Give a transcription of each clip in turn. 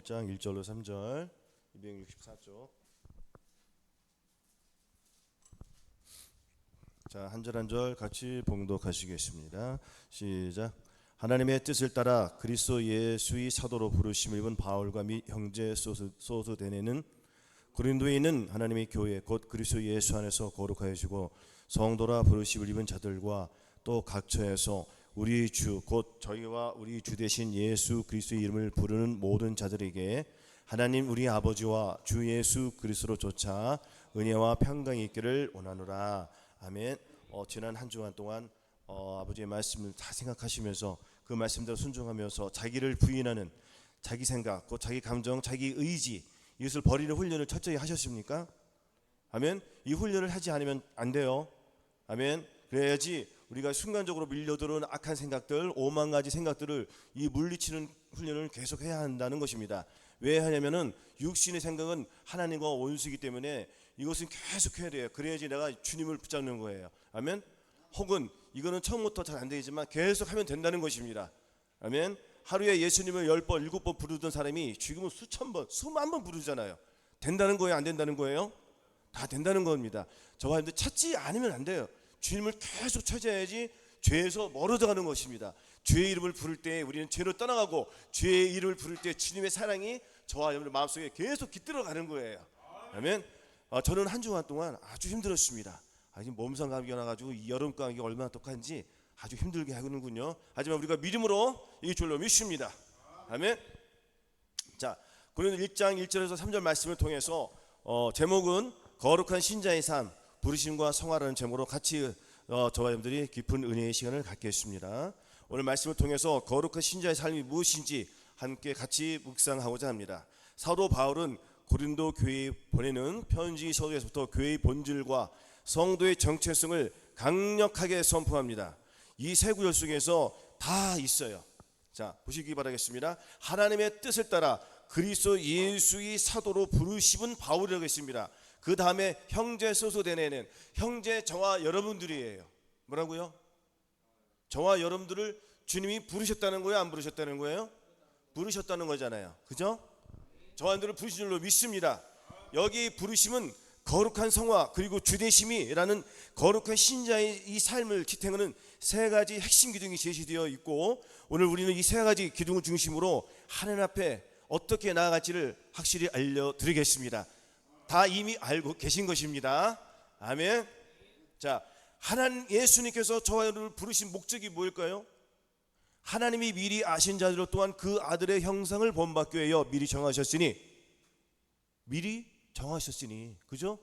1장 1절로 3절 264쪽. 자, 한 절 한 절 같이 봉독하시겠습니다. 시작. 하나님의 뜻을 따라 그리스도 예수의 사도로 부르심을 입은 바울과 및 형제 소스데네는 고린도에 있는 하나님의 교회 곧 그리스도 예수 안에서 거룩하여 주고 성도라 부르심을 입은 자들과 또 각처에서 우리 주 곧 저희와 우리 주 되신 예수 그리스도의 이름을 부르는 모든 자들에게 하나님 우리 아버지와 주 예수 그리스도로 조차 은혜와 평강이 있기를 원하노라. 아멘. 지난 한 주간 동안 아버지의 말씀을 다 생각하시면서 그 말씀대로 순종하면서 자기를 부인하는 자기 생각, 곧 자기 감정, 자기 의지 이것을 버리는 훈련을 철저히 하셨습니까? 아멘. 이 훈련을 하지 않으면 안 돼요. 아멘. 그래야지 우리가 순간적으로 밀려들어오는 악한 생각들, 오만 가지 생각들을 이 물리치는 훈련을 계속 해야 한다는 것입니다. 왜 하냐면은 육신의 생각은 하나님과 원수이기 때문에 이것은 계속 해야 돼요. 그래야지 내가 주님을 붙잡는 거예요. 아멘. 혹은 이거는 처음부터 잘 안 되지만 계속 하면 된다는 것입니다. 아멘. 하루에 예수님을 10번, 7번 부르던 사람이 지금은 수천 번, 수만 번 부르잖아요. 된다는 거예요? 안 된다는 거예요? 다 된다는 겁니다. 저와 여러분들 찾지 않으면 안 돼요. 주님을 계속 찾아야지 죄에서 멀어져 가는 것입니다. 주의 이름을 부를 때 우리는 죄로 떠나가고 주의 이름을 부를 때 주님의 사랑이 저와 여러분들 마음속에 계속 깃들어 가는 거예요. 아멘. 저는 한 주간 동안 아주 힘들었습니다. 지금 몸살 감기가 나가지고 이 여름 감기가 얼마나 독한지 아주 힘들게 하는군요. 하지만 우리가 믿음으로 이 줄로 믿습니다. 아멘. 자, 고린도 1장 1절에서 3절 말씀을 통해서 제목은 거룩한 신자의 삶, 부르심과 성화라는 제목으로 같이 저와 여러분들이 깊은 은혜의 시간을 갖겠습니다. 오늘 말씀을 통해서 거룩한 신자의 삶이 무엇인지 함께 같이 묵상하고자 합니다. 사도 바울은 고린도 교회에 보내는 편지 서두에서부터 교회의 본질과 성도의 정체성을 강력하게 선포합니다. 이 세 구절 속에서 다 있어요. 자, 보시기 바라겠습니다. 하나님의 뜻을 따라 그리스도 예수의 사도로 부르심은 바울이라고 했습니다. 그 다음에 형제 소스데네는 형제 저와 여러분들이에요. 뭐라고요? 저와 여러분들을 주님이 부르셨다는 거예요? 안 부르셨다는 거예요? 부르셨다는 거잖아요. 그죠? 저와 여러분들을 부르신 줄로 믿습니다. 여기 부르심은 거룩한 성화 그리고 주되심이라는 거룩한 신자의 이 삶을 지탱하는 세 가지 핵심 기둥이 제시되어 있고, 오늘 우리는 이 세 가지 기둥을 중심으로 하나님 앞에 어떻게 나아갈지를 확실히 알려드리겠습니다. 다 이미 알고 계신 것입니다. 아멘. 자, 하나님 예수님께서 저와 여러분을 부르신 목적이 뭐일까요? 하나님이 미리 아신 자들로 또한 그 아들의 형상을 본받기 위하여 미리 정하셨으니, 그죠?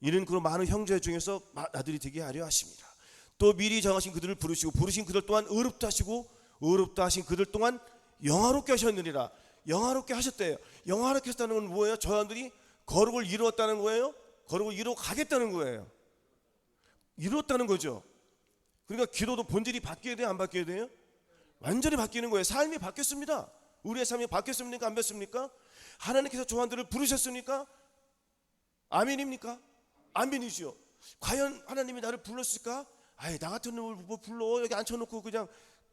이는 그런 많은 형제 중에서 아들이 되게 하려 하십니다. 또 미리 정하신 그들을 부르시고 부르신 그들 또한 의롭다 하시고 의롭다 하신 그들 또한 영화롭게 하셨느니라. 영화롭게 하셨대요. 영화롭게 하셨다는 건 뭐예요? 저 사람들이 거룩을 이루었다는 거예요? 거룩을 이루어 가겠다는 거예요. 이루었다는 거죠. 그러니까 기도도 본질이 바뀌어야 돼요? 안 바뀌어야 돼요? 완전히 바뀌는 거예요. 삶이 바뀌었습니다. 우리의 삶이 바뀌었습니까? 안 바뀌었습니까? 하나님께서 저 사람들을 부르셨습니까? 아멘입니까? 아멘이죠. 과연 하나님이 나를 불렀을까? 나 같은 놈을 뭐 불러 여기 앉혀놓고 그냥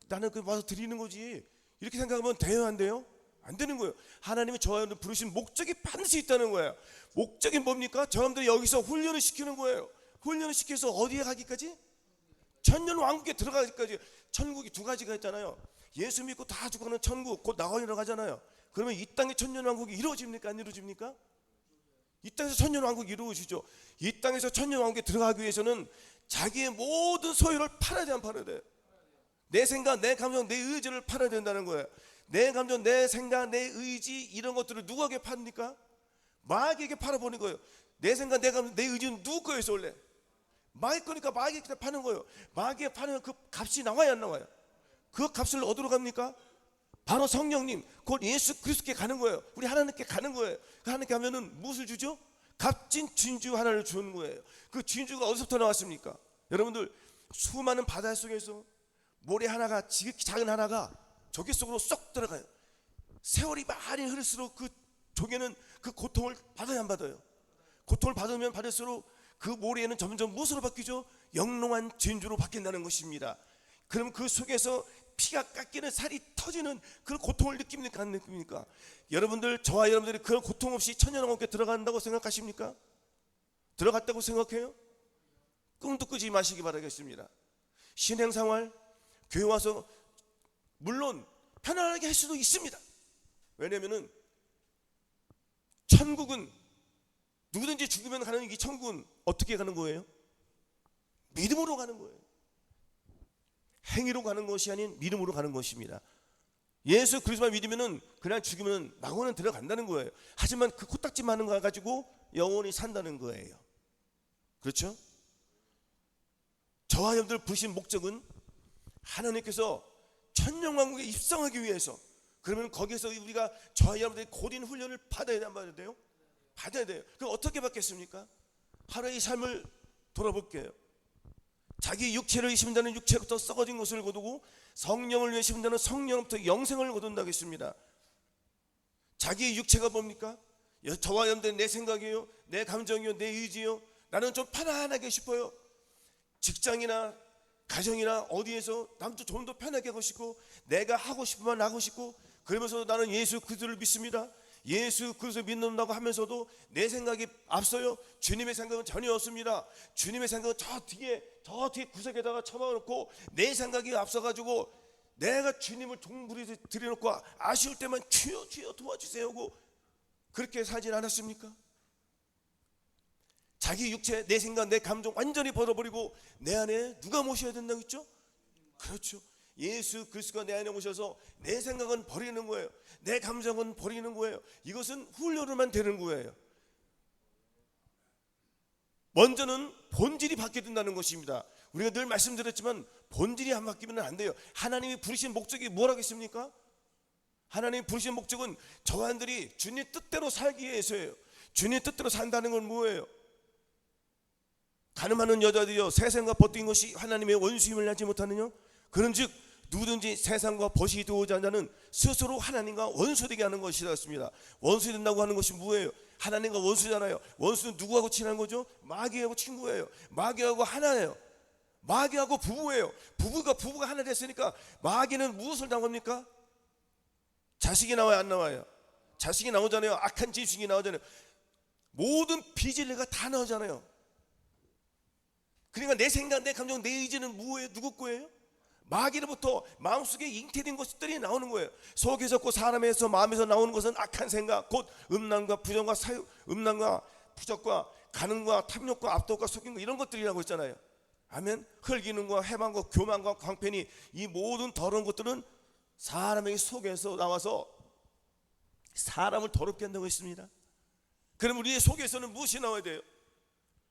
나는 와서 드리는 거지, 이렇게 생각하면 돼요? 안 돼요? 안 되는 거예요. 하나님이 저 사람들 부르신 목적이 반드시 있다는 거예요. 목적이 뭡니까? 저 사람들이 여기서 훈련을 시키는 거예요. 훈련을 시켜서 어디에 가기까지? 천년 왕국에 들어가기까지. 천국이 두 가지가 있잖아요. 예수 믿고 다 죽어가는 천국, 곧 나가려고 하잖아요. 그러면 이 땅에 천년 왕국이 이루어집니까? 안 이루어집니까? 이 땅에서 천년 왕국이 이루어지죠. 이 땅에서 천년 왕국에 들어가기 위해서는 자기의 모든 소유를 팔아야 돼, 안 팔아야 돼? 내 생각, 내 감정, 내 의지를 팔아야 된다는 거예요. 내 감정, 내 생각, 내 의지 이런 것들을 누구에게 팝니까? 마귀에게 팔아버린 거예요. 내 생각, 내 감정, 내 의지는 누구 거였어 원래? 마귀 거니까 마귀에게 파는 거예요. 마귀에 파는 그 값이 나와야 안 나와요? 그 값을 어디로 갑니까? 바로 성령님, 곧 예수 그리스도께 가는 거예요. 우리 하나님께 가는 거예요. 하나님께 하면은 무엇을 주죠? 값진 진주 하나를 주는 거예요. 그 진주가 어디서부터 나왔습니까? 여러분들, 수많은 바다 속에서 모래 하나가, 지극히 작은 하나가 조개 속으로 쏙 들어가요. 세월이 많이 흐를수록 그 조개는 그 고통을 받아야 안 받아요? 고통을 받으면 받을수록 그 모래에는 점점 무엇으로 바뀌죠? 영롱한 진주로 바뀐다는 것입니다. 그럼 그 속에서 피가 깎이는 살이 터지는 그런 고통을 느낍니까? 안 느낍니까? 여러분들, 저와 여러분들이 그런 고통 없이 천년왕국에 들어간다고 생각하십니까? 들어갔다고 생각해요? 꿈도 꾸지 마시기 바라겠습니다. 신앙생활, 교회 와서 물론 편안하게 할 수도 있습니다. 왜냐하면 천국은 누구든지 죽으면 가는, 이 천국은 어떻게 가는 거예요? 믿음으로 가는 거예요. 행위로 가는 것이 아닌 믿음으로 가는 것입니다. 예수 그리스도만 믿으면 그냥 죽으면 낙원은 들어간다는 거예요. 하지만 그 코딱지만 하는 거 가지고 영원히 산다는 거예요. 그렇죠? 저와 여러분들 부르신 목적은 하나님께서 천년왕국에 입성하기 위해서, 그러면 거기서 우리가 저와 여러분들이 고된 훈련을 받아야 돼요? 받아야 돼요. 그럼 어떻게 받겠습니까? 하루의 삶을 돌아볼게요. 자기 육체를 심는다는 육체로부터 썩어진 것을 거두고 성령을 위해 심는다는 성령부터 영생을 거둔다고 했습니다. 자기 육체가 뭡니까? 저와 여러분들 내 생각이요, 내 감정이요, 내 의지요. 나는 좀 편안하게 싶어요. 직장이나 가정이나 어디에서 남도 좀 더 편하게 하고 싶고, 내가 하고 싶으면 하고 싶고, 그러면서 나는 예수 그리스도를 믿습니다. 예수 그리스도 믿는다고 하면서도 내 생각이 앞서요. 주님의 생각은 전혀 없습니다. 주님의 생각은 저 뒤에 구석에다가 쳐박아놓고 내 생각이 앞서가지고 내가 주님을 종부리 들여놓고 아쉬울 때만 주여 주여 도와주세요 하고 그렇게 살진 않았습니까? 자기 육체, 내 생각, 내 감정 완전히 벗어버리고 내 안에 누가 모셔야 된다고 했죠? 그렇죠. 예수 그리스도가 내 안에 오셔서 내 생각은 버리는 거예요. 내 감정은 버리는 거예요. 이것은 훈련으로만 되는 거예요. 먼저는 본질이 바뀌어야 된다는 것입니다. 우리가 늘 말씀드렸지만 본질이 안 바뀌면 안 돼요. 하나님이 부르신 목적이 뭐라고 했습니까? 하나님이 부르신 목적은 저한들이 주님 뜻대로 살기 위해서예요. 주님 뜻대로 산다는 건 뭐예요? 가늠하는 여자들이여 세상과 벗긴 것이 하나님의 원수임을 알지 못하느냐? 그런즉 누구든지 세상과 벗이 되고자 하는 자는 스스로 하나님과 원수되게 하는 것이라 했습니다. 원수 된다고 하는 것이 뭐예요? 하나님과 원수잖아요. 원수는 누구하고 친한 거죠? 마귀하고 친구예요. 마귀하고 하나예요. 마귀하고 부부예요. 부부가 하나 됐으니까 마귀는 무엇을 당합니까? 자식이 나와요, 안 나와요? 자식이 나오잖아요. 악한 지식이 나오잖아요. 모든 비진리가 다 나오잖아요. 그러니까 내 생각, 내 감정, 내 의지는 뭐예요? 누구 거예요? 마귀로부터 마음속에 잉태된 것들이 나오는 거예요. 속에서 그 사람에서 마음에서 나오는 것은 악한 생각, 곧 음란과 부정과 음란과 부적과 간음과 탐욕과 압독과 속임과 이런 것들이라고 했잖아요. 아멘. 흙이는과 해방과 교만과 광팬이, 이 모든 더러운 것들은 사람의 속에서 나와서 사람을 더럽게 한다고 했습니다. 그럼 우리의 속에서는 무엇이 나와야 돼요?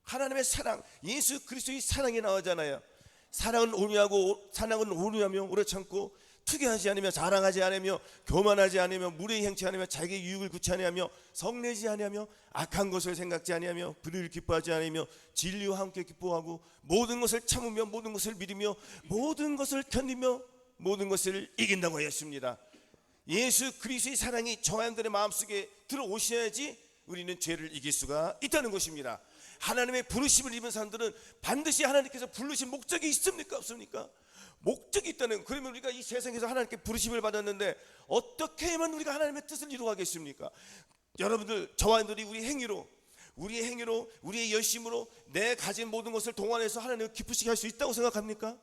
하나님의 사랑, 예수 그리스도의 사랑이 나오잖아요. 사랑은 온유하며 오래 참고, 투기하지 않으며, 자랑하지 않으며, 교만하지 않으며, 무례히 행치 않으며, 자기 유익을 구치 아니하며, 성내지 아니하며, 악한 것을 생각지 아니하며, 불의를 기뻐하지 않으며, 진리와 함께 기뻐하고, 모든 것을 참으며, 모든 것을 믿으며, 모든 것을 견디며, 모든 것을 이긴다고 하였습니다. 예수 그리스도의 사랑이 저희들의 마음속에 들어오셔야지 우리는 죄를 이길 수가 있다는 것입니다. 하나님의 부르심을 입은 사람들은 반드시 하나님께서 부르신 목적이 있습니까? 없습니까? 목적이 있다는. 그러면 우리가 이 세상에서 하나님께 부르심을 받았는데 어떻게 하면 우리가 하나님의 뜻을 이루어가겠습니까? 여러분들, 저와 여러분들이 우리의 행위로, 우리의 열심으로 내 가진 모든 것을 동원해서 하나님을 기쁘시게 할 수 있다고 생각합니까?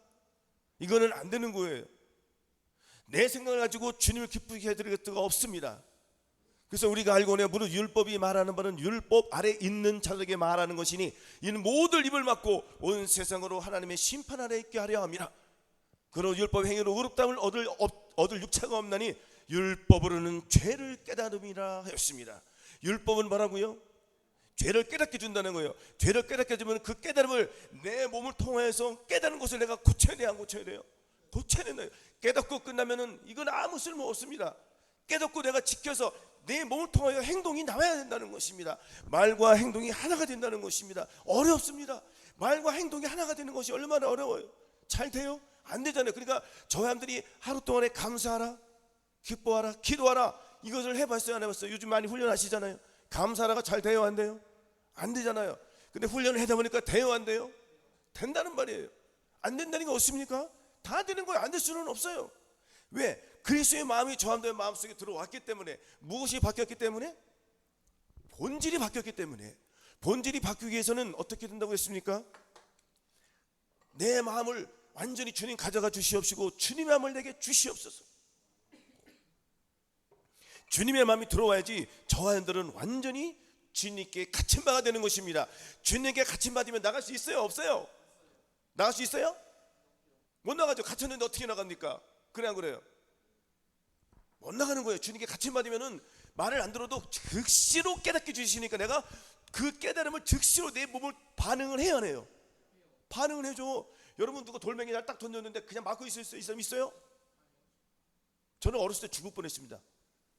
이거는 안 되는 거예요. 내 생각을 가지고 주님을 기쁘게 해드릴 수가 없습니다. 그래서 우리가 알고는 무릇 율법이 말하는 바는 율법 아래 있는 자들에게 말하는 것이니 이는 모든 입을 막고 온 세상으로 하나님의 심판 아래 있게 하려 함이라. 그러 율법 행위로 의롭다함을 얻을 육체가 없나니 율법으로는 죄를 깨달음이라 하였습니다. 율법은 뭐라고요? 죄를 깨닫게 준다는 거예요. 죄를 깨닫게 주면 그 깨달음을 내 몸을 통해서 깨닫는 것을 내가 고쳐야 돼요, 안 고쳐야 돼요? 고쳐야 된다. 깨닫고 끝나면은 이건 아무 쓸모 없습니다. 깨닫고 내가 지켜서 내 몸을 통하여 행동이 나와야 된다는 것입니다. 말과 행동이 하나가 된다는 것입니다. 어렵습니다. 말과 행동이 하나가 되는 것이 얼마나 어려워요. 잘 돼요? 안 되잖아요. 그러니까 저 사람들이 하루 동안에 감사하라, 기뻐하라, 기도하라, 이것을 해봤어요, 안 해봤어요? 요즘 많이 훈련하시잖아요. 감사하라가 잘 돼요, 안 돼요? 안 되잖아요. 근데 훈련을 하다 보니까 돼요, 안 돼요? 된다는 말이에요. 안 된다는 게 없습니까? 다 되는 거예요. 안 될 수는 없어요. 왜? 그리스도의 마음이 저 사람들의 마음속에 들어왔기 때문에. 무엇이 바뀌었기 때문에? 본질이 바뀌었기 때문에. 본질이 바뀌기 위해서는 어떻게 된다고 했습니까? 내 마음을 완전히 주님 가져가 주시옵시고 주님의 마음을 내게 주시옵소서. 주님의 마음이 들어와야지 저 사람들은 완전히 주님께 갇힌 바가 되는 것입니다. 주님께 갇힌 바 되면 나갈 수 있어요? 없어요? 나갈 수 있어요? 못 나가죠. 갇혔는데 어떻게 나갑니까? 그래 안 그래요? 못 나가는 거예요. 주님께 갇힌 바 되면은 말을 안 들어도 즉시로 깨닫게 주시니까 내가 그 깨달음을 즉시로 내 몸을 반응을 해야 해요. 반응을 해줘. 여러분 누가 돌멩이 날 딱 던졌는데 그냥 맞고 있을 사람 있어요? 저는 어렸을 때 죽을 뻔했습니다.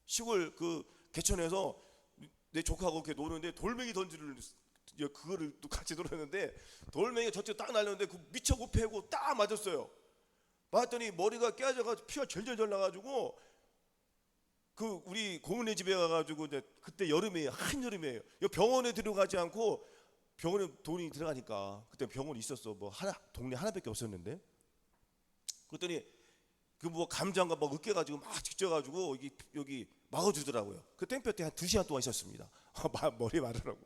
시골 그 개천에서 내 조카하고 이렇게 노는데 돌멩이 던지를 그거를 또 같이 놀았는데 돌멩이가 저쪽 딱 날렸는데 그 미쳐 못 패고 딱 맞았어요. 맞았더니 머리가 깨져가지고 피가 절절절 나가지고 그 우리 고모네 집에 가가지고 이제 그때 여름이에요. 한여름이에요. 병원에 들어가지 않고 병원에 돈이 들어가니까 그때 병원이 있었어. 뭐 하나 동네 하나밖에 없었는데 그랬더니 그 뭐 감장과 막 으깨가지고 막 직져가지고 여기 막아주더라고요. 그 땡볕에 한 2시간 동안 있었습니다. 머리 마르라고.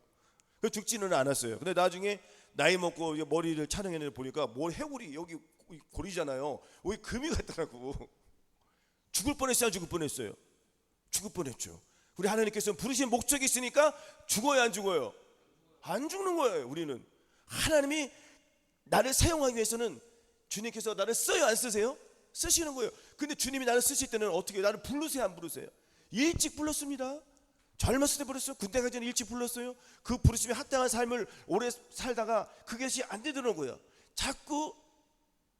그 죽지는 않았어요. 근데 나중에 나이 먹고 머리를 촬영해내 보니까 뭘 해골이 여기 고리잖아요. 여기 금이 갔더라고. 죽을 뻔했어요. 죽을 뻔했어요. 죽을 뻔했죠. 우리 하나님께서는 부르신 목적이 있으니까 죽어야 안 죽어요? 안 죽는 거예요. 우리는 하나님이 나를 사용하기 위해서는 주님께서 나를 써요 안 쓰세요? 쓰시는 거예요. 근데 주님이 나를 쓰실 때는 어떻게 나를 부르세요 안 부르세요? 일찍 불렀습니다. 젊었을 때 불렀어요. 군대 가기 전에 일찍 불렀어요. 그 부르심에 합당한 삶을 오래 살다가 그것이 안 되더라고요. 자꾸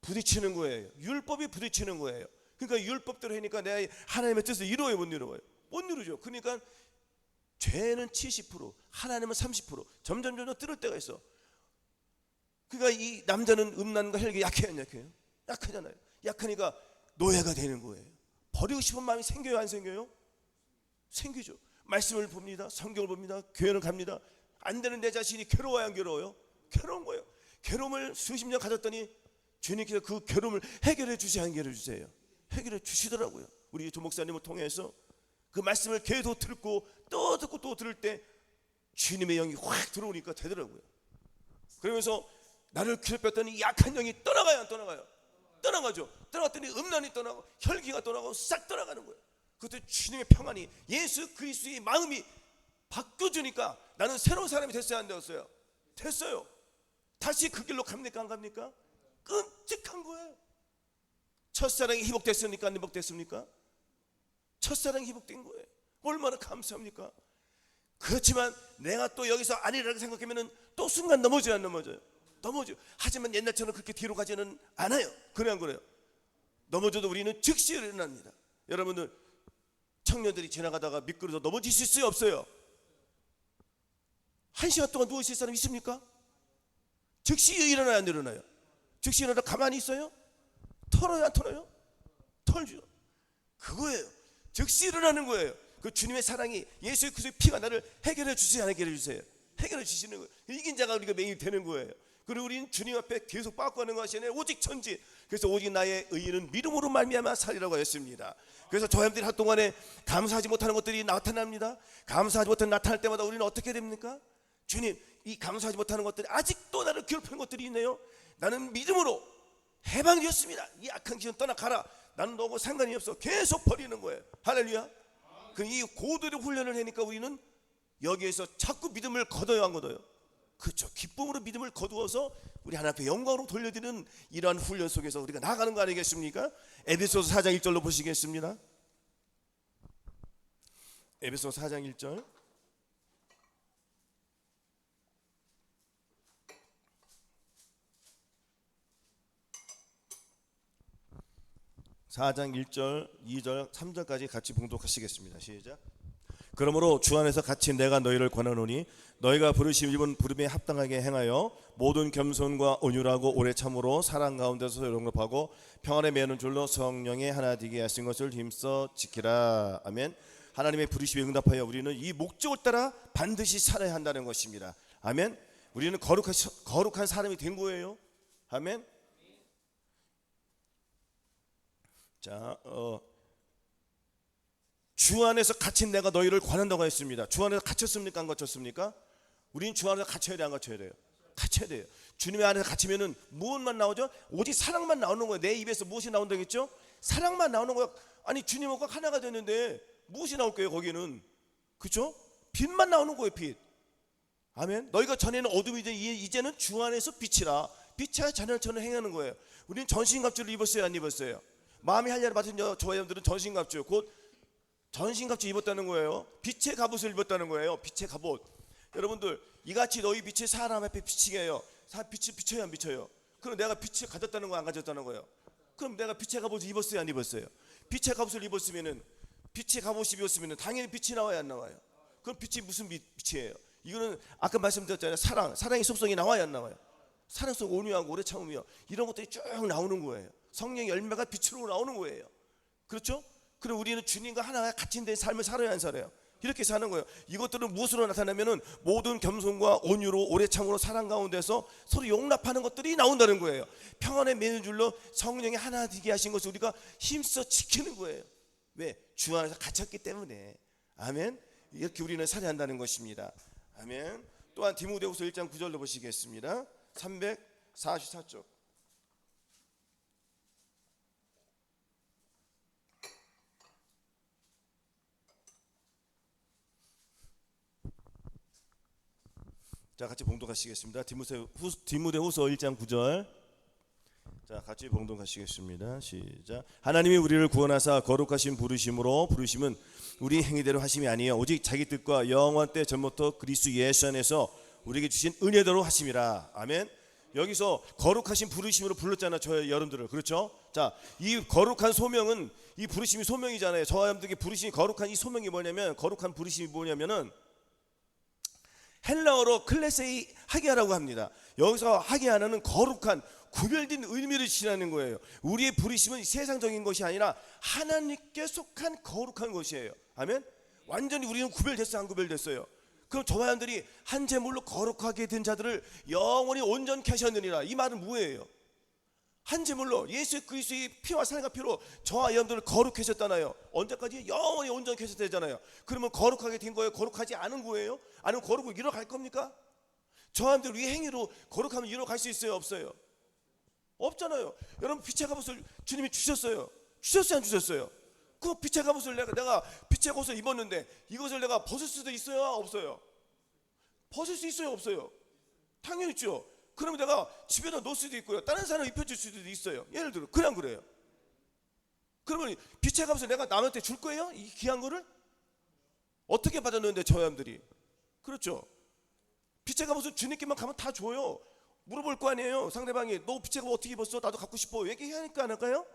부딪히는 거예요. 율법이 부딪히는 거예요. 그러니까 율법대로 하니까 내가 하나님의 뜻을 이루어요 못 이루어요? 못 이루죠. 그러니까 죄는 70%, 하나님은 30%. 점점 뚫을 때가 있어. 그러니까 이 남자는 음란과 혈기 약해요 안 약해요? 약하잖아요. 약하니까 노예가 되는 거예요. 버리고 싶은 마음이 생겨요 안 생겨요? 생기죠. 말씀을 봅니다. 성경을 봅니다. 교회를 갑니다. 안 되는 내 자신이 괴로워요 안 괴로워요? 괴로운 거예요. 괴로움을 수십 년 가졌더니 주님께서 그 괴로움을 해결해 주세요 안 해결해 주세요? 해결해 주시더라고요. 우리 조 목사님을 통해서 그 말씀을 계속 듣고 또 듣고 또 들을 때 주님의 영이 확 들어오니까 되더라고요. 그러면서 나를 괴롭혔더니 약한 영이 떠나가요 안 떠나가요? 떠나가죠. 떠나갔더니 음란이 떠나고 혈기가 떠나고 싹 떠나가는 거예요. 그때 주님의 평안이 예수 그리스도의 마음이 바뀌어주니까 나는 새로운 사람이 됐어요 안 되었어요? 됐어요. 다시 그 길로 갑니까 안 갑니까? 끔찍한 거예요. 첫사랑이 회복됐습니까 안 회복됐습니까? 첫사랑이 회복된 거예요. 얼마나 감사합니까? 그렇지만 내가 또 여기서 아니라고 생각하면 또 순간 넘어져요 안 넘어져요? 넘어져요. 하지만 옛날처럼 그렇게 뒤로 가지는 않아요. 그래 안 그래요? 넘어져도 우리는 즉시 일어납니다. 여러분들 청년들이 지나가다가 미끄러져 넘어지실 수 없어요? 1시간 동안 누워있을 사람 있습니까? 즉시 일어나요 안 일어나요? 즉시 일어나 가만히 있어요? 털어요 안 털어요? 털죠. 그거예요. 즉시 일어나는 거예요. 그 주님의 사랑이 예수의 그리스도의 피가 나를 해결해 주세요 안 해결해 주세요? 해결해 주시는 거예요. 이긴 자가 우리가 맹이 되는 거예요. 그리고 우리는 주님 앞에 계속 빠꾸하는 것이 아니라 오직 전지. 그래서 오직 나의 의인은 믿음으로 말미암아 살리라고 하였습니다. 그래서 저 사람들이 한동안에 감사하지 못하는 것들이 나타납니다. 감사하지 못하는 나타날 때마다 우리는 어떻게 됩니까? 주님, 이 감사하지 못하는 것들이 아직도 나를 괴롭히는 것들이 있네요. 나는 믿음으로 해방되었습니다. 이 악한 기운 떠나가라. 나는 너하고 상관이 없어. 계속 버리는 거예요. 할렐루야. 이 고도의 훈련을 하니까 우리는 여기에서 자꾸 믿음을 거둬요 안 거둬요? 그렇죠. 기쁨으로 믿음을 거두어서 우리 하나님 앞에 영광으로 돌려드리는 이러한 훈련 속에서 우리가 나가는 거 아니겠습니까? 에베소서 4장 1절로 보시겠습니다. 에베소서 4장 1절. (4장) 1절, 2절, 3절까지 같이 봉독하시겠습니다. 시작. 그러므로 주 안에서 같이 내가 너희를 권하노니 너희가 부르심 입은 부름에 합당하게 행하여 모든 겸손과 온유하고 오래 참으로 사랑 가운데서 영접하고 평안에 매는 줄로 성령의 하나 되게 하신 것을 힘써 지키라. 아멘. 하나님의 부르심에 응답하여 우리는 이 목적을 따라 반드시 살아야 한다는 것입니다. 아멘. 우리는 거룩한 사람이 된 거예요. 아멘. 자, 주 안에서 갇힌 내가 너희를 관한다고 했습니다. 주 안에서 갇혔습니까? 안 갇혔습니까? 우린 주 안에서 갇혀야 돼, 안 갇혀야 돼요? 갇혀야 돼요. 주님의 안에서 갇히면은 무엇만 나오죠? 오직 사랑만 나오는 거예요. 내 입에서 무엇이 나온다겠죠? 사랑만 나오는 거예요. 아니 주님하고 하나가 됐는데 무엇이 나올게요? 거기는 그렇죠? 빛만 나오는 거예요. 빛. 아멘. 너희가 전에는 어둠이지 이제는 주 안에서 빛이라. 빛이 자녀처럼 행하는 거예요. 우리는 전신갑주를 입었어요, 안 입었어요? 마음이 한ля를 받은 저와 여러분들은 전신갑주, 곧 전신갑주 입었다는 거예요. 빛의 갑옷을 입었다는 거예요. 빛의 갑옷. 여러분들 이같이 너희 빛이 사람 앞에 비치게 해요. 빛이 비쳐요, 안 비쳐요? 그럼 내가 빛을 가졌다는 거야, 안 가졌다는 거예요? 그럼 내가 빛의 갑옷을 입었어요, 안 입었어요? 빛의 갑옷을 입었으면은, 빛의 갑옷이 입었으면은 당연히 빛이 나와야 안 나와요? 그럼 빛이 무슨 빛이에요? 이거는 아까 말씀드렸잖아요. 사랑의 속성이 나와야 안 나와요? 사랑성, 온유하고 오래 참으며 이런 것들이 쭉 나오는 거예요. 성령의 열매가 빛으로 나오는 거예요. 그렇죠? 그럼 우리는 주님과 하나가 갇힌 된 삶을 살아야 안 살아요? 이렇게 사는 거예요. 이것들은 무엇으로 나타나면은 모든 겸손과 온유로 오래 참으로 사랑 가운데서 서로 용납하는 것들이 나온다는 거예요. 평안의 매는 성령이 하나 되게 하신 것을 우리가 힘써 지키는 거예요. 왜? 주 안에서 갇혔기 때문에. 아멘. 이렇게 우리는 살아야 한다는 것입니다. 아멘. 또한 디모데후서 1장 9절로 보시겠습니다. 344쪽. 자, 같이 봉독하시겠습니다. 디모데후서 1장 9절. 자, 같이 봉독하시겠습니다. 시작. 하나님이 우리를 구원하사 거룩하신 부르심으로, 부르심은 우리 행위대로 하심이 아니요 오직 자기 뜻과 영원 때 전부터 그리스도 예수 안에서 우리에게 주신 은혜대로 하심이라. 아멘. 여기서 거룩하신 부르심으로 불렀잖아요, 저 여러분들을. 그렇죠? 자, 이 거룩한 소명은, 이 부르심이 소명이잖아요. 저와 여러분들에게 부르심이, 거룩한 이 소명이 뭐냐면, 거룩한 부르심이 뭐냐면은 헬라어로 클레세이 하게아라고 합니다. 여기서 하게아는 거룩한, 구별된 의미를 지나는 거예요. 우리의 부르심은 세상적인 것이 아니라 하나님께 속한 거룩한 것이에요. 아멘. 완전히 우리는 구별됐어요, 안 구별됐어요? 그럼 저와 여러분들이 한 제물로 거룩하게 된 자들을 영원히 온전케 하셨느니라. 이 말은 뭐예요? 한 제물로 예수 그리스도의 피와 살과 피로 저와 여러분들을 거룩해 하셨잖아요. 언제까지? 영원히 온전케 하셨잖아요. 그러면 거룩하게 된 거예요? 거룩하지 않은 거예요? 아니면 거룩을 이뤄갈 겁니까? 저와 여러분들 이 행위로 거룩하면 이뤄갈 수 있어요, 없어요? 없잖아요. 여러분 빛의 갑옷을 주님이 주셨어요. 주셨어요, 안 주셨어요? 그 빛의 갑옷을 내가 빛의 옷을 입었는데 이것을 내가 벗을 수도 있어요, 없어요? 벗을 수 있어요, 없어요? 당연히 있죠. 그러면 내가 집에다 놓을 수도 있고요, 다른 사람 입혀줄 수도 있어요. 예를 들어 그냥 그래요. 그러면 빛의 갑옷을 내가 남한테 줄 거예요? 이 귀한 거를? 어떻게 받았는데 저 사람들이? 그렇죠. 빛의 갑옷을 주님께만 가면 다 줘요. 물어볼 거 아니에요. 상대방이 너 빛의 갑옷 어떻게 입었어? 나도 갖고 싶어. 얘기하니까 안 할까요?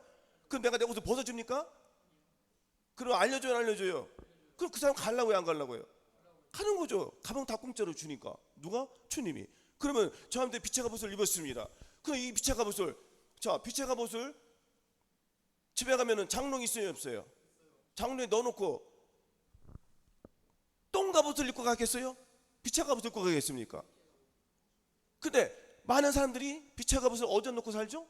그럼 내가 내 옷을 벗어줍니까? 그럼 알려줘요, 안 알려줘요? 그럼 그 사람 가려고요, 안 가려고요? 가는 거죠. 가방 다 공짜로 주니까. 누가? 주님이. 그러면 저한테 빛의 갑옷을 입었습니다. 그럼 이 빛의 갑옷을, 자, 빛의 갑옷을 집에 가면은 장롱이 있어요, 없어요? 장롱에 넣어놓고 똥 갑옷을 입고 가겠어요? 빛의 갑옷을 입고 가겠습니까? 근데 많은 사람들이 빛의 갑옷을 어디다 놓고 살죠?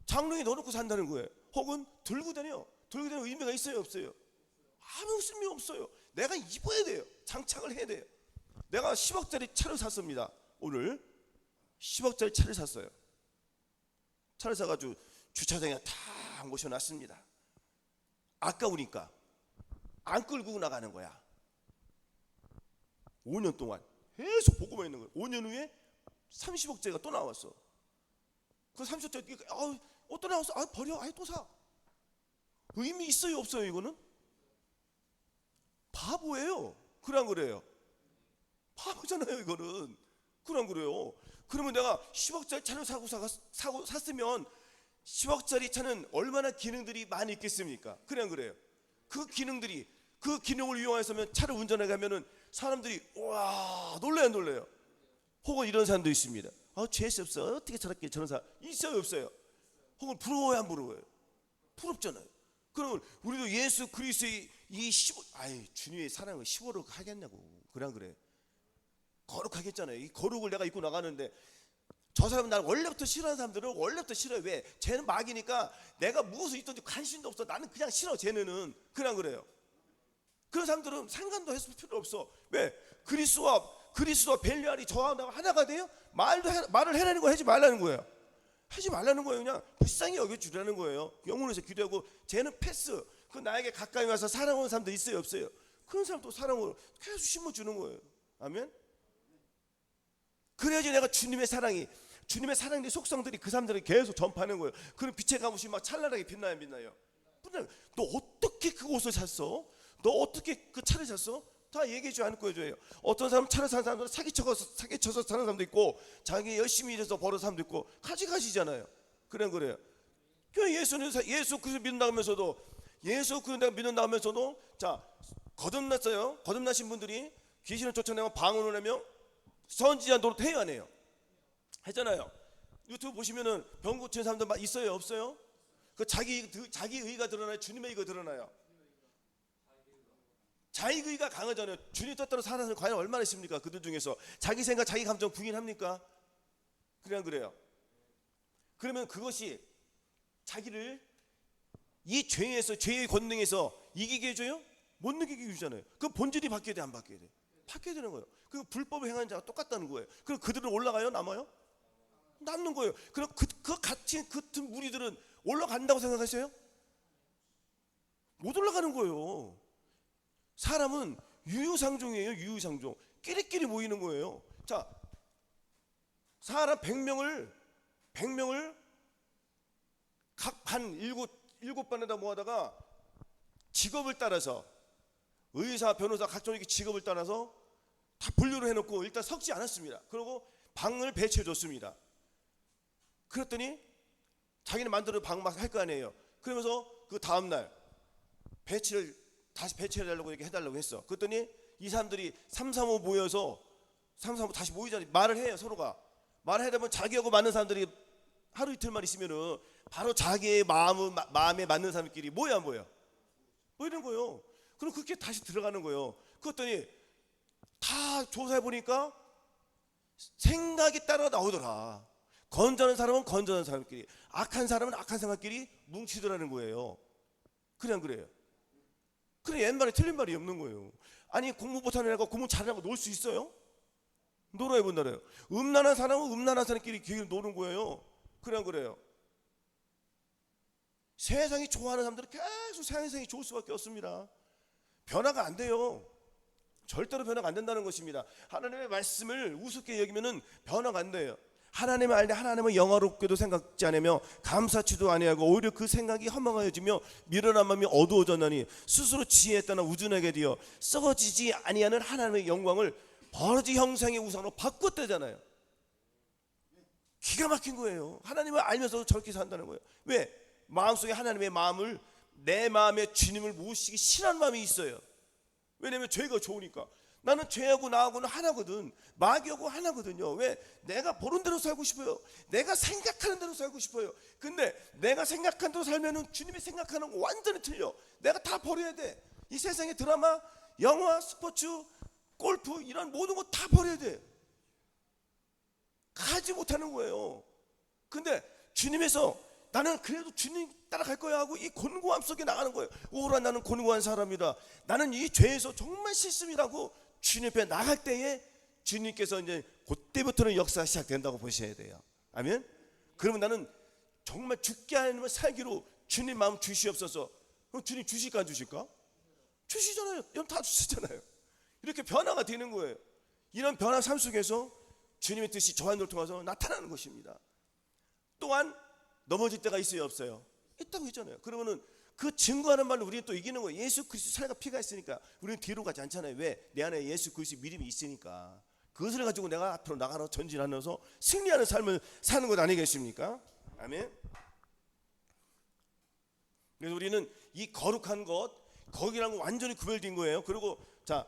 장롱에 넣어놓고 산다는 거예요. 혹은 들고 다녀. 들고 다니는 의미가 있어요, 없어요? 아무 의미 없어요. 내가 입어야 돼요. 장착을 해야 돼요. 내가 10억짜리 차를 샀습니다. 오늘 10억짜리 차를 샀어요. 차를 사가지고 주차장에 다 모셔놨습니다. 아까우니까 안 끌고 나가는 거야. 5년 동안 계속 보고만 있는 거예요. 5년 후에 30억짜리가 또 나왔어. 그 30억짜리 또 나왔어. 버려. 또 사. 의미 있어요, 없어요? 이거는 바보예요. 그래 안 그래요? 바보잖아요, 이거는. 그래 안 그래요? 그러면 내가 10억짜리 차를 샀으면 10억짜리 차는 얼마나 기능들이 많이 있겠습니까? 그래 안 그래요? 그 기능을 이용해서면 차를 운전해 가면은 사람들이 와, 놀래요, 안 놀래요? 혹은 이런 사람도 있습니다. 죄수 없어. 어떻게 저렇게 저런 사람 있어요, 없어요? 혹은 부러워요, 안 부러워요? 부럽잖아요. 그러면 우리도 예수 그리스도의 이 주님의 사랑을 15로 하겠냐고. 그래 안 그래? 거룩하겠잖아요. 이 거룩을 내가 입고 나가는데 저 사람은 날 원래부터 싫어하는 사람들은 원래부터 싫어요. 왜? 쟤는 막이니까 내가 무엇을 있든지 관심도 없어. 나는 그냥 싫어. 쟤네는 그냥 그래요. 그런 사람들은 상관도 했을 필요 없어. 왜? 그리스도와 벨리알이 저와 나와 하나가 돼요? 말을 해라는 거 하지 말라는 거예요. 하지 말라는 거예요. 그냥 불쌍히 여겨주라는 거예요. 영혼에서 기도하고 쟤는 패스. 그 나에게 가까이 와서 사랑하는 사람도 있어요 없어요? 그런 사람도 사랑으로 계속 심어주는 거예요. 아멘. 그래야지 내가 주님의 사랑의 속성들이 그 사람들이 계속 전파하는 거예요. 그럼 빛의 가무시 막 찬란하게 빛나요. 너 어떻게 그 옷을 샀어? 너 어떻게 그 차를 샀어? 다 얘기해 줘 않을 거예요. 어떤 사람 차를 사는 사람들은 사기쳐서 사는 사람도 있고, 자기 열심히 일해서 벌어서 사람도 있고, 가지가지잖아요. 그래요. 예수 그리스도 믿는다면서도 자, 거듭나신 분들이 귀신을 쫓아내고 방언을 하며 선지자 노릇 해요 안 해요? 했잖아요. 유튜브 보시면은 병 고치는 사람들 막 있어요 없어요? 그 자기 의가 드러나요? 주님의 의가 드러나요? 자기 의가 강하잖아요. 주님 뜻대로 사는 사람 과연 얼마나 있습니까? 그들 중에서 자기 생각 자기 감정 부인합니까? 그냥 그래요. 그러면 그것이 자기를 이 죄의 권능에서 이기게 해줘요? 못 이기게 해주잖아요. 그 본질이 바뀌어야 돼 안 바뀌어야 돼? 바뀌어야 되는 거예요. 그 불법을 행하는 자가 똑같다는 거예요. 그럼 그들은 올라가요? 남아요? 남는 거예요. 그럼 그 같은 무리들은 올라간다고 생각하세요? 못 올라가는 거예요. 사람은 유유상종이에요. 유유상종. 끼리끼리 모이는 거예요. 자, 사람 100명을 각 반 일곱 반에다 모아다가 직업을 따라서 의사, 변호사 각종 직업을 따라서 다 분류를 해놓고 일단 섞지 않았습니다. 그리고 방을 배치해 줬습니다. 그랬더니 자기는 만들어 방 막 할 거 아니에요. 그러면서 그 다음날 다시 배치해달라고 이렇게 해달라고 했어. 그랬더니 이 사람들이 335 모여서 335 다시 모이자니 말을 해요. 서로가 말을 해야 되면 자기하고 맞는 사람들이 하루 이틀만 있으면은 바로 자기의 마음에 맞는 사람끼리 모이는 거예요. 그럼 그렇게 다시 들어가는 거예요. 그랬더니 다 조사해 보니까 생각이 따라 나오더라. 건전한 사람은 건전한 사람끼리, 악한 사람은 악한 사람끼리 뭉치더라는 거예요. 그냥 그래요. 그래 옛말에 틀린 말이 없는 거예요. 아니 공부 못하는 애가 공부 잘하고 놀 수 있어요? 놀아야 본다래요. 음란한 사람은 음란한 사람끼리 노는 거예요. 그냥 그래요. 세상이 좋아하는 사람들은 계속 세상이 좋을 수밖에 없습니다. 변화가 안 돼요. 절대로 변화가 안 된다는 것입니다. 하나님의 말씀을 우습게 여기면은 변화가 안 돼요. 하나님을 알되 하나님은 영화롭게도 생각지 않으며 감사치도 아니하고 오히려 그 생각이 허망하여지며 미련한 마음이 어두워졌나니 스스로 지혜했다나 우준하게 되어 썩어지지 아니하는 하나님의 영광을 버러지 형상의 우상으로 바꿨대잖아요. 기가 막힌 거예요. 하나님을 알면서도 저렇게 산다는 거예요. 왜? 마음속에 하나님의 마음을, 내 마음에 주님을 모시기 싫어하는 마음이 있어요. 왜냐면 죄가 좋으니까. 나는 죄하고 나하고는 하나거든. 마귀하고 하나거든요. 왜? 내가 보는 대로 살고 싶어요. 내가 생각하는 대로 살고 싶어요. 근데 내가 생각하는 대로 살면은 주님이 생각하는 거 완전히 틀려. 내가 다 버려야 돼. 이 세상의 드라마, 영화, 스포츠, 골프 이런 모든 거 다 버려야 돼. 가지 못하는 거예요. 근데 주님에서 나는 그래도 주님 따라갈 거야 하고 이 곤고함 속에 나가는 거예요. 오라 나는 곤고한 사람이다. 나는 이 죄에서 정말 싫습니다고 주님 앞에 나갈 때에 주님께서 이제 그때부터는 역사가 시작된다고 보셔야 돼요. 아멘. 그러면 나는 정말 죽게 하는 살기로 주님 마음 주시옵소서. 그럼 주님 주실까 안 주실까? 주시잖아요. 여러분 다 주시잖아요. 이렇게 변화가 되는 거예요. 이런 변화 삶 속에서 주님의 뜻이 저와 너를 통해서 나타나는 것입니다. 또한 넘어질 때가 있어요 없어요? 있다고 했잖아요. 그러면은 그 증거하는 말로 우리는 또 이기는 거예요. 예수 그리스도 살과 피가 있으니까 우리는 뒤로 가지 않잖아요. 왜? 내 안에 예수 그리스도 믿음이 있으니까. 그것을 가지고 내가 앞으로 나가서 전진하면서 승리하는 삶을 사는 것 아니겠습니까? 아멘. 그래서 우리는 이 거룩한 것, 거기랑 완전히 구별된 거예요. 그리고 자,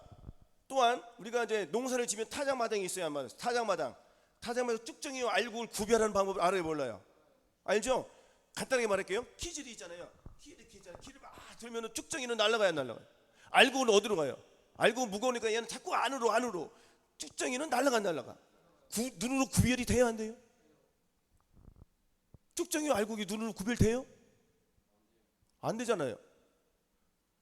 또한 우리가 이제 농사를 지면 타작마당이 있어야 한번. 타작마당 쭉정이와 알곡을 구별하는 방법을 알아요 몰라요? 알죠? 간단하게 말할게요. 키질이 있잖아요. 키를 막 들면은 쭉정이는 날아가요 안 날아가요? 알곡은 어디로 가요? 알곡은 무거우니까 얘는 자꾸 안으로. 쭉정이는 날아가. 눈으로 구별이 돼야 안 돼요? 쭉정이와 알곡이 눈으로 구별돼요? 안 되잖아요.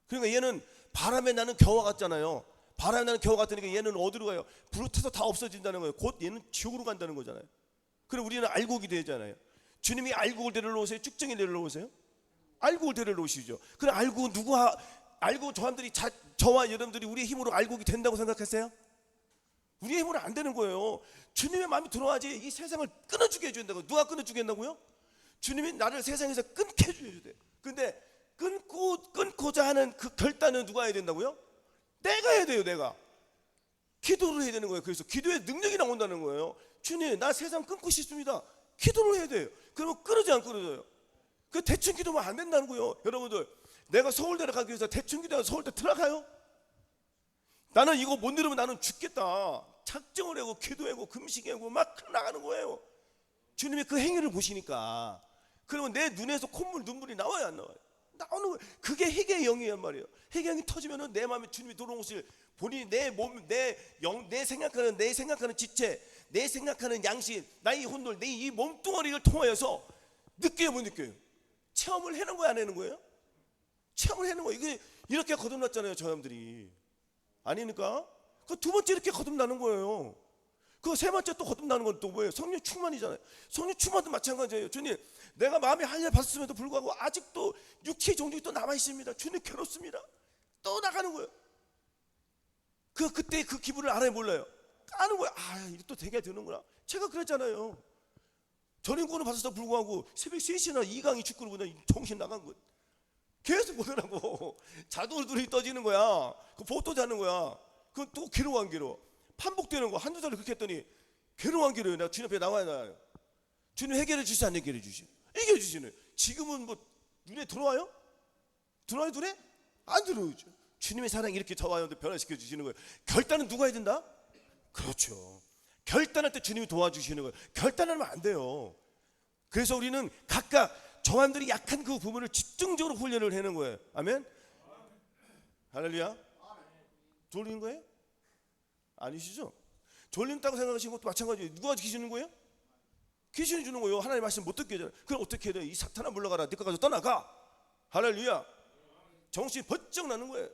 그러니까 얘는 바람에 나는 겨와 같잖아요. 바람에 나는 겨와 같으니까 얘는 어디로 가요? 불을 타서 다 없어진다는 거예요. 곧 얘는 지옥으로 간다는 거잖아요. 그럼 우리는 알곡이 되잖아요. 주님이 알곡을 데리러 오세요? 쭉정이 데리러 오세요? 알곡을 데리러 오시죠. 그럼 알곡은 알곡 저와 여러분들이 우리의 힘으로 알곡이 된다고 생각했어요? 우리의 힘으로 안 되는 거예요. 주님의 마음이 들어와야지 이 세상을 끊어주게 해줘야 된다고. 누가 끊어주겠다고요? 주님이 나를 세상에서 끊게 해줘야 돼. 근데 끊고자 하는 그 결단은 누가 해야 된다고요? 내가 해야 돼요. 내가 기도를 해야 되는 거예요. 그래서 기도의 능력이 나온다는 거예요. 주님, 나 세상 끊고 싶습니다. 기도를 해야 돼요. 그러면 끊어지 안 끊어져요? 그 대충 기도면 안 된다는 거예요. 여러분들, 내가 서울대를 가기 위해서 대충 기도해서 서울대 들어가요? 나는 이거 못 이루면 나는 죽겠다. 작정을 하고 기도하고 금식하고 막 나가는 거예요. 주님이 그 행위를 보시니까. 그러면 내 눈에서 콧물 눈물이 나와요, 안 나와요? 나오는 거예요. 그게 회개의 영이란 말이에요. 회개의 영이 터지면은 내 마음에 주님이 들어오실, 본인이 내 몸, 내 생각하는 지체, 내 생각하는 양심, 나의 혼돌, 내 이 몸뚱어리를 통하여서 느껴요, 못 느껴요? 체험을 해는 거야, 안 하는 거예요? 체험을 해는 거예요. 이게 이렇게 거듭났잖아요, 저 사람들이. 아니니까? 그 두 번째 이렇게 거듭나는 거예요. 그 세 번째 또 거듭나는 건 또 뭐예요? 성령 충만이잖아요. 성령 충만도 마찬가지예요. 주님, 내가 마음의 할례 받았음에도 불구하고 아직도 육체의 종족이 또 남아 있습니다. 주님 괴롭습니다. 또 나가는 거예요. 그때 그 기분을 알아요, 몰라요? 까는 거예요. 아, 이게 또 되게 되는구나. 제가 그랬잖아요. 전인권을 받아서 불구하고 새벽 3시나 2강이 축구를 보다 정신 나간 거예요. 계속 보더라고. 자동으로 눈이 떠지는 거야. 그 보도 자는 거야. 그건 또 괴로워, 안 괴로워? 반복되는 거. 한두 달을 그렇게 했더니 괴로워, 안 괴로워요? 내가 주님 앞에 나와야 나와요. 주님 해결해 주시, 안 해결해 주시? 해결해 주시네. 지금은 뭐 눈에 들어와요? 들어와요, 눈에? 안 들어오죠. 주님의 사랑이 이렇게 저와 여러분들 변화시켜 주시는 거예요. 결단은 누가 해야 된다? 그렇죠. 결단할 때 주님이 도와주시는 거예요. 결단하면 안 돼요. 그래서 우리는 각각 저한들이 약한 그 부분을 집중적으로 훈련을 하는 거예요. 아멘? 할렐루야? 졸리는 거예요? 아니시죠? 졸린다고 생각하시는 것도 마찬가지예요. 누가 계시는 거예요? 귀신이 주는 거예요. 하나님의 말씀 못 듣게 해요. 그럼 어떻게 해야 돼요? 이 사탄아 물러가라. 네 거까지 떠나가. 할렐루야. 정신이 번쩍 나는 거예요.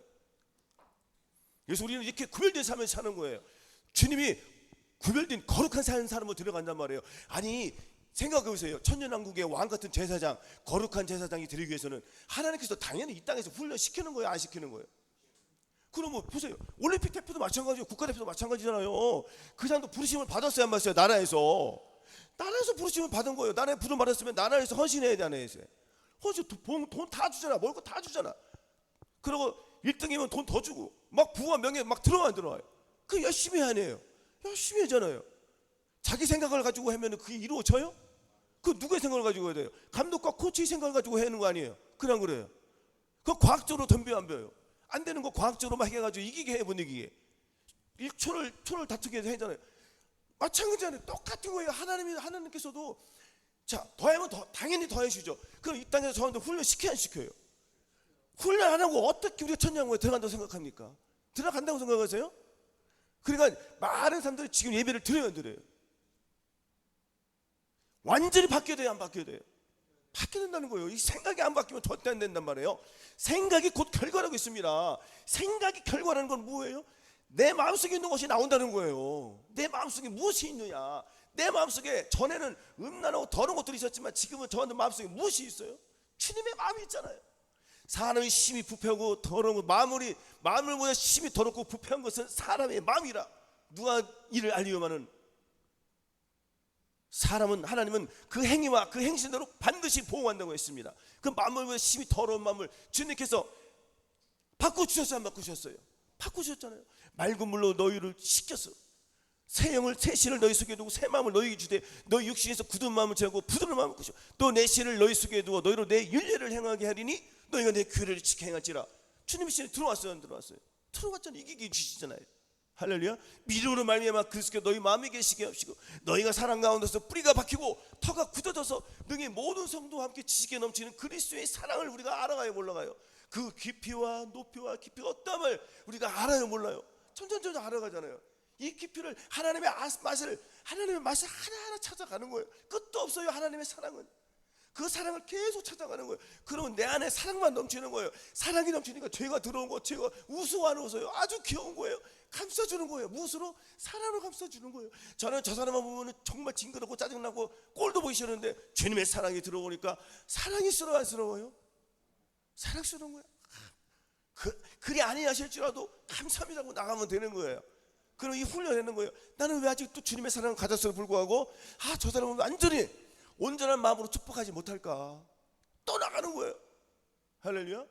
그래서 우리는 이렇게 구별된 삶을 사는 거예요. 주님이 구별된 거룩한 사는 사람으로 들어간단 말이에요. 아니, 생각해 보세요. 천년왕국의 왕 같은 제사장, 거룩한 제사장이 되기 위해서는 하나님께서 당연히 이 땅에서 훈련시키는 거예요, 안 시키는 거예요? 그러면 보세요. 올림픽 대표도 마찬가지예요. 국가대표도 마찬가지잖아요. 그 사람도 부르심을 받았어요, 안 받았어요? 나라에서 부르심을 받은 거예요. 나라에 부름 받았으면 나라에서 헌신해야 돼, 나라에서. 헌신, 돈 다 주잖아. 먹을 거 다 주잖아. 그리고 1등이면 돈 더 주고 막 부와 명예 막 들어와, 안 들어와요? 그 열심히 하네요. 열심히 하잖아요. 자기 생각을 가지고 하면 그게 이루어져요? 그 누구의 생각을 가지고 해야 돼요? 감독과 코치의 생각을 가지고 하는 거 아니에요? 그냥 그래요. 그거 과학적으로 덤벼 안 배워요? 안 되는 거 과학적으로 막 해가지고 이기게 해, 못 이기게. 초를 다투게 하잖아요. 마찬가지잖아요. 똑같은 거예요. 하나님께서도 자, 더하면 당연히 더해주죠. 그럼 이 땅에서 저한테 훈련 시켜야 안 시켜요? 훈련 안 하고 어떻게 우리가 천년왕국에 들어간다고 생각합니까? 들어간다고 생각하세요? 그러니까 많은 사람들이 지금 예배를 드려요, 안 드려요? 완전히 바뀌어야 돼요, 안 바뀌어야 돼요? 바뀌어야 된다는 거예요. 이 생각이 안 바뀌면 절대 안 된단 말이에요. 생각이 곧 결과라고 있습니다. 생각이 결과라는 건 뭐예요? 내 마음속에 있는 것이 나온다는 거예요. 내 마음속에 무엇이 있느냐? 내 마음속에 전에는 음란하고 더러운 것들이 있었지만 지금은 저한테 마음속에 무엇이 있어요? 주님의 마음이 있잖아요. 사람이 심히 부패하고 더러운 것, 마음을 보여 심히 더럽고 부패한 것은 사람의 마음이라. 누가 이를 알리오마는 사람은, 하나님은 그 행위와 그 행실대로 반드시 보호한다고 했습니다. 그 마음을 보여 심히 더러운 마음을 주님께서 바꿔주셨어요, 안 바꾸셨어요? 바꾸셨잖아요. 맑은 물로 너희를 씻겼어. 새 영을, 새 신을 너희 속에 두고 새 마음을 너희에게 주되 너희 육신에서 굳은 마음을 제하고 부드러운 마음을 꾸셔. 또 내 신을 너희 속에 두어 너희로 내 윤례를 행하게 하리니 너희가 내 규례를 지켜 행할지라. 주님의 신이 들어왔어요, 안 들어왔어요? 들어왔잖아요. 이기게 주시잖아요. 할렐루야. 믿음으로 말미암아 그리스도께 너희 마음에 계시게 하시고 너희가 사랑 가운데서 뿌리가 박히고 터가 굳어져서 능히 모든 성도와 함께 지식에 넘치는 그리스도의 사랑을 우리가 알아가요, 몰라가요? 그 깊이와 높이와 깊이가 어떠함을 우리가 알아요, 몰라요? 점점 알아가잖아요. 이 깊이를 하나님의 맛을 하나하나 찾아가는 거예요. 끝도 없어요, 하나님의 사랑은. 그 사랑을 계속 찾아가는 거예요. 그러면 내 안에 사랑만 넘치는 거예요. 사랑이 넘치니까 죄가 들어온 거, 죄가 웃어 안 웃어요? 아주 귀여운 거예요. 감싸주는 거예요. 무엇으로? 사랑으로 감싸주는 거예요. 저는 저 사람만 보면 정말 징그럽고 짜증나고 꼴도 보기 싫은데 주님의 사랑이 들어오니까 사랑이스러워, 안스러워요? 사랑스러운 거예요. 그리 아니하실지라도 감사합니다고 나가면 되는 거예요. 그럼 이 훈련하는 거예요. 나는 왜 아직도 주님의 사랑을 가졌음에도 불구하고 저 사람은 완전히 온전한 마음으로 축복하지 못할까? 또 나가는 거예요. 할렐루야.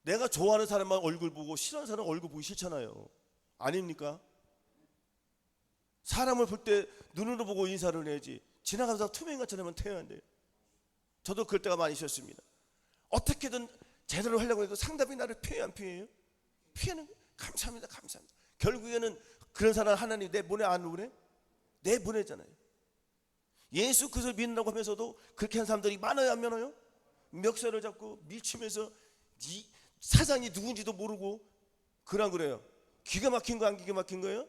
내가 좋아하는 사람만 얼굴 보고 싫어하는 사람 얼굴 보기 싫잖아요. 아닙니까? 사람을 볼 때 눈으로 보고 인사를 해야지 지나가면서 투명인간처럼 태워야 안 돼요. 저도 그럴 때가 많이 있었습니다. 어떻게든 제대로 하려고 해도 상대방이 나를 피해요, 안 피해요? 피하는 거예요. 감사합니다, 감사합니다. 결국에는 그런 사람 하나님 내 보내 안 보내? 내 보내잖아요. 예수 그리스도를 믿는다고 하면서도 그렇게 한 사람들이 많아요, 안 많아요? 멱살을 잡고 밀치면서 이 사장이 누군지도 모르고 그래요. 기가 막힌 거 안 기가 막힌 거예요?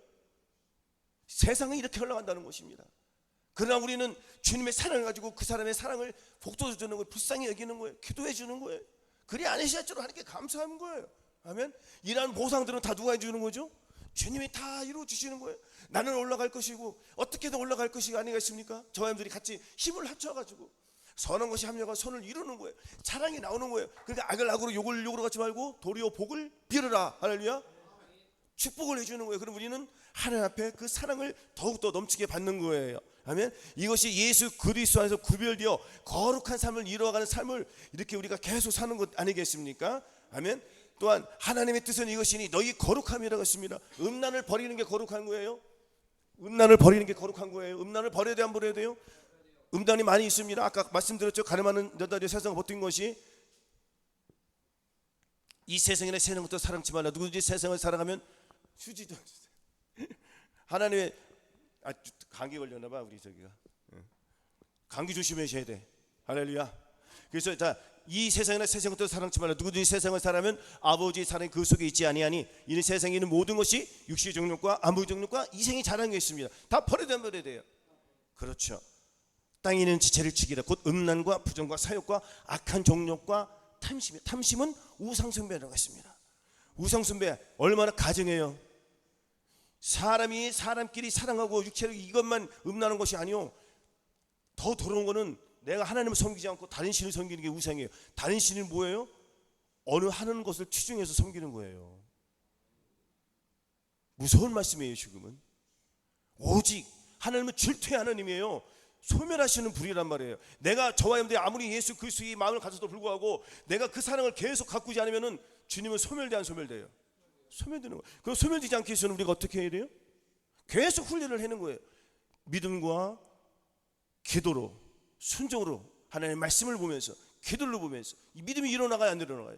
세상은 이렇게 흘러간다는 것입니다. 그러나 우리는 주님의 사랑을 가지고 그 사람의 사랑을 복돋워 주는 거예요. 불쌍히 여기는 거예요. 기도해 주는 거예요. 그리 아니실지라도 하나님께 감사하는 거예요. 아멘. 이러한 보상들은 다 누가 해주는 거죠? 주님이 다 이루어 주시는 거예요. 나는 올라갈 것이고 어떻게든 올라갈 것이 아니겠습니까? 저와 여러분들이 같이 힘을 합쳐가지고 선한 것이 합력하고 선을 이루는 거예요. 자랑이 나오는 거예요. 그러니까 악을 악으로 욕을 욕으로 갖지 말고 도리어 복을 빌어라. 할렐루야. 축복을 해주는 거예요. 그럼 우리는 하나님 앞에 그 사랑을 더욱더 넘치게 받는 거예요. 아멘. 이것이 예수 그리스도 안에서 구별되어 거룩한 삶을 이루어가는 삶을 이렇게 우리가 계속 사는 것 아니겠습니까? 아멘. 또한 하나님의 뜻은 이것이니 너희 거룩함이라고 했습니다. 음란을 버리는 게 거룩한 거예요. 음란을 버리는 게 거룩한 거예요. 음란을 버려야 돼요, 안 버려야 돼요? 음란이 많이 있습니다. 아까 말씀드렸죠. 가늠하는 여자들이 세상을 버틴 것이 이 세상이나 세상부터 사랑치 말라. 누구든지 세상을 사랑하면 휴지도 하나님의 감기 걸렸나 봐 우리 저기가. 감기 조심하셔야 돼. 할렐루야. 그래서 이 세상이나 세상부터 사랑치 말라. 누구든지 세상을 사랑하면 아버지의 사랑이 그 속에 있지 아니하니 이는 세상에 있는 모든 것이 육시의 정욕과 안목의 정욕과 이생이 자랑한 게 있습니다. 다 버려야 돼요. 그렇죠. 땅에 있는 지체를 치기라. 곧 음란과 부정과 사욕과 악한 정욕과 탐심이에요. 탐심은 우상숭배라고 했습니다. 우상숭배 얼마나 가증해요. 사람이 사람끼리 사랑하고 육체를 이것만 음란한 것이 아니요. 더 더러운 거는 내가 하나님을 섬기지 않고 다른 신을 섬기는 게 우상이에요. 다른 신은 뭐예요? 어느 하는 것을 추중해서 섬기는 거예요. 무서운 말씀이에요. 지금은 오직 하나님은 질투의 하나님이에요. 소멸하시는 불이란 말이에요. 내가 저와 여러분들이 아무리 예수 그리스도의 마음을 가져도 불구하고 내가 그 사랑을 계속 가꾸지 않으면 주님은 소멸돼 안 소멸돼요? 소멸되는 거예요. 그럼 소멸되지 않기 위해서는 우리가 어떻게 해야 돼요? 계속 훈련을 하는 거예요. 믿음과 기도로 순종으로 하나님의 말씀을 보면서 기도를 보면서 이 믿음이 일어나가요, 안 일어나가요?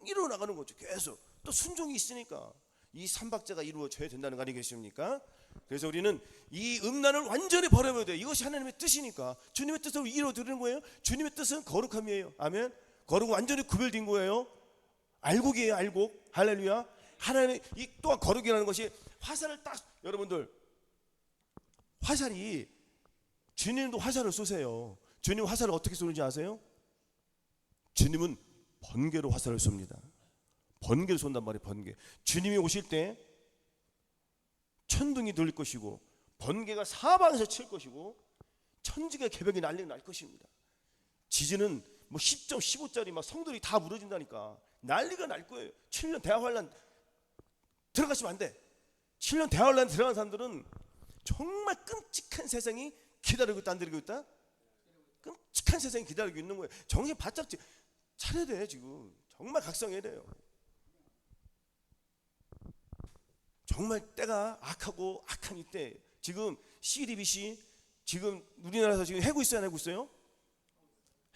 일어나가는 거죠. 계속 또 순종이 있으니까 이 삼박자가 이루어져야 된다는 거 아니겠습니까? 그래서 우리는 이 음란을 완전히 버려야 돼요. 이것이 하나님의 뜻이니까. 주님의 뜻을 이루어드리는 거예요. 주님의 뜻은 거룩함이에요. 아멘. 거룩은 완전히 구별된 거예요. 알곡이에요, 알곡. 할렐루야. 하나님 이 또한 거룩이라는 것이 화살을 딱 여러분들 화살이 주님도 화살을 쏘세요. 주님 화살을 어떻게 쏘는지 아세요? 주님은 번개로 화살을 쏩니다. 번개를 쏜단 말이에요. 번개. 주님이 오실 때 천둥이 들릴 것이고 번개가 사방에서 칠 것이고 천지가 개벽이 난리가 날 것입니다. 지진은 뭐 10점 15짜리 막 성들이 다 무너진다니까 난리가 날 거예요. 7년 대화환란 들어가시면 안 돼. 7년 대화환란 들어간 사람들은 정말 끔찍한 세상이 기다리고 있다, 안 기다리고 있다? 끔찍한 세상이 기다리고 있는 거예요. 정신 바짝 차려야 돼. 지금 정말 각성해야 돼요. 정말 때가 악하고 악한 이때 지금 CDBC 지금 우리나라에서 지금 해고 있어요, 안 해고 있어요?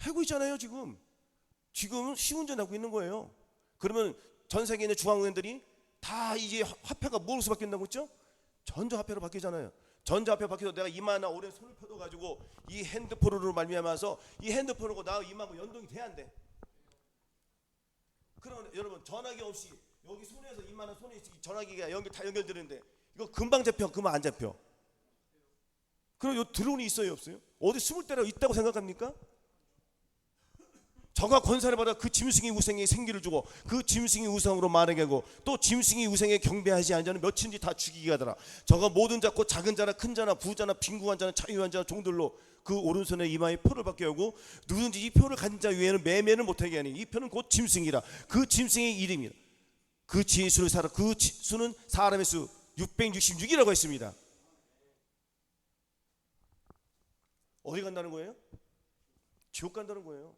해고 있잖아요. 지금 시운전하고 있는 거예요. 그러면 전 세계에 있는 중앙은행들이 다 이제 화폐가 뭐로 바뀐다고 했죠? 전자화폐로 바뀌잖아요. 전자화폐 바뀌어서 내가 이마나 오래 손을 펴둬가지고 이 핸드폰으로 말미암아서 이 핸드폰하고 나 이마하고 연동이 돼야 안 돼. 그러면 여러분 전화기 없이 여기 손에서 이마나 손에 전화기가 다 연결되는데 이거 금방 잡혀, 금방 안 잡혀? 그럼 요 드론이 있어요 없어요? 어디 숨을 데가 있다고 생각합니까? 저가 권세를 받아 그 짐승이 우상에 생기를 주고 그 짐승이 우상으로 말하게 하고 또 짐승이 우상에 경배하지 않은 자는 몇인지 다 죽이게 하더라. 저가 모든 자고 작은 자나 큰 자나 부자나 빈궁한 자나 자유한 자나 종들로 그 오른손에 이마에 표를 받게 하고 누구든지 이 표를 가진 자 외에는 매매를 못하게 하니 이 표는 곧 짐승이라. 그 짐승의 이름이라. 그 지의 수를 살아 그 수는 사람의 수 666이라고 했습니다. 어디 간다는 거예요? 지옥 간다는 거예요.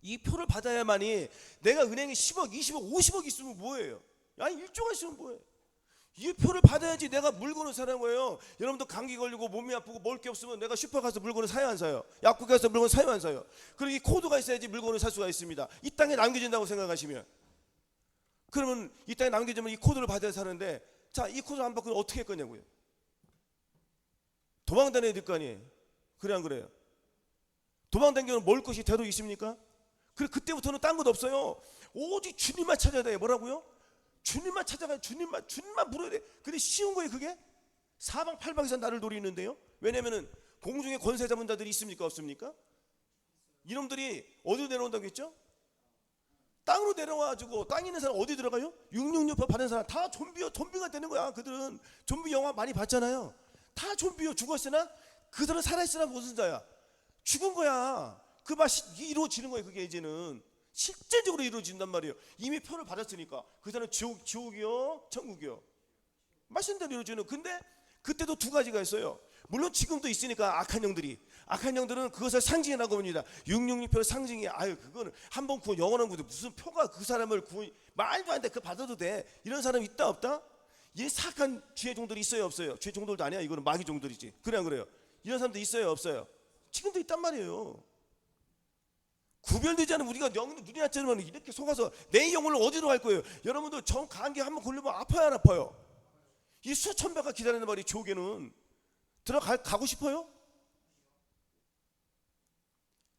이 표를 받아야만이 내가 은행에 10억, 20억, 50억 있으면 뭐예요? 아니 1조가 있으면 뭐예요? 이 표를 받아야지 내가 물건을 사는 거예요. 여러분도 감기 걸리고 몸이 아프고 먹을 게 없으면 내가 슈퍼 가서 물건을 사요 안 사요? 약국 가서 물건 사요 안 사요? 그리고 이 코드가 있어야지 물건을 살 수가 있습니다. 이 땅에 남겨진다고 생각하시면 그러면 이 땅에 남겨지면 이 코드를 받아야 사는데 자, 이 코드를 안 받고 어떻게 할 거냐고요? 도망다녀야 될 거 아니에요? 그래 안 그래요? 도망다니면 먹을 것이 대도 있습니까? 그때부터는 딴 것 없어요. 오직 주님만 찾아야 돼요. 뭐라고요? 주님만 찾아가요. 주님만 물어야 돼. 근데 쉬운 거예요 그게? 사방팔방에서 나를 노리는데요. 왜냐면은 공중에 권세 잡은 자들이 있습니까 없습니까? 이놈들이 어디로 내려온다고 했죠? 땅으로 내려와가지고 땅에 있는 사람 어디 들어가요? 666표 받은 사람 다 좀비가 되는 거야. 그들은 좀비 영화 많이 봤잖아요. 다 좀비요. 죽었으나 그들은 살아있으나 무슨 자야? 죽은 거야. 그 맛이 이루어지는 거예요. 그게 이제는 실제적으로 이루어진단 말이에요. 이미 표를 받았으니까 그 사람은 지옥이요 천국이요 말씀대로 이루어지는. 근데 그때도 두 가지가 있어요. 물론 지금도 있으니까 악한 영들은 그것을 상징이라고 봅니다. 666표 상징이 아유 그거는 한번 구원 영원한 구원 무슨 표가 그 사람을 구원 말도 안 돼. 그거 받아도 돼. 이런 사람 있다 없다? 이 사악한 죄 종들이 있어요 없어요? 죄 종들도 아니야. 이거는 마귀 종들이지. 그래 안 그래요? 이런 사람도 있어요 없어요? 지금도 있단 말이에요. 구별되지 않은 우리가 눈이 낮지만 이렇게 속아서 내 영혼을 어디로 갈 거예요? 여러분들 정 감기 한번 걸리면 아파요 안 아파요? 이 수천 배가 기다리는 말이 지옥에는 가고 싶어요?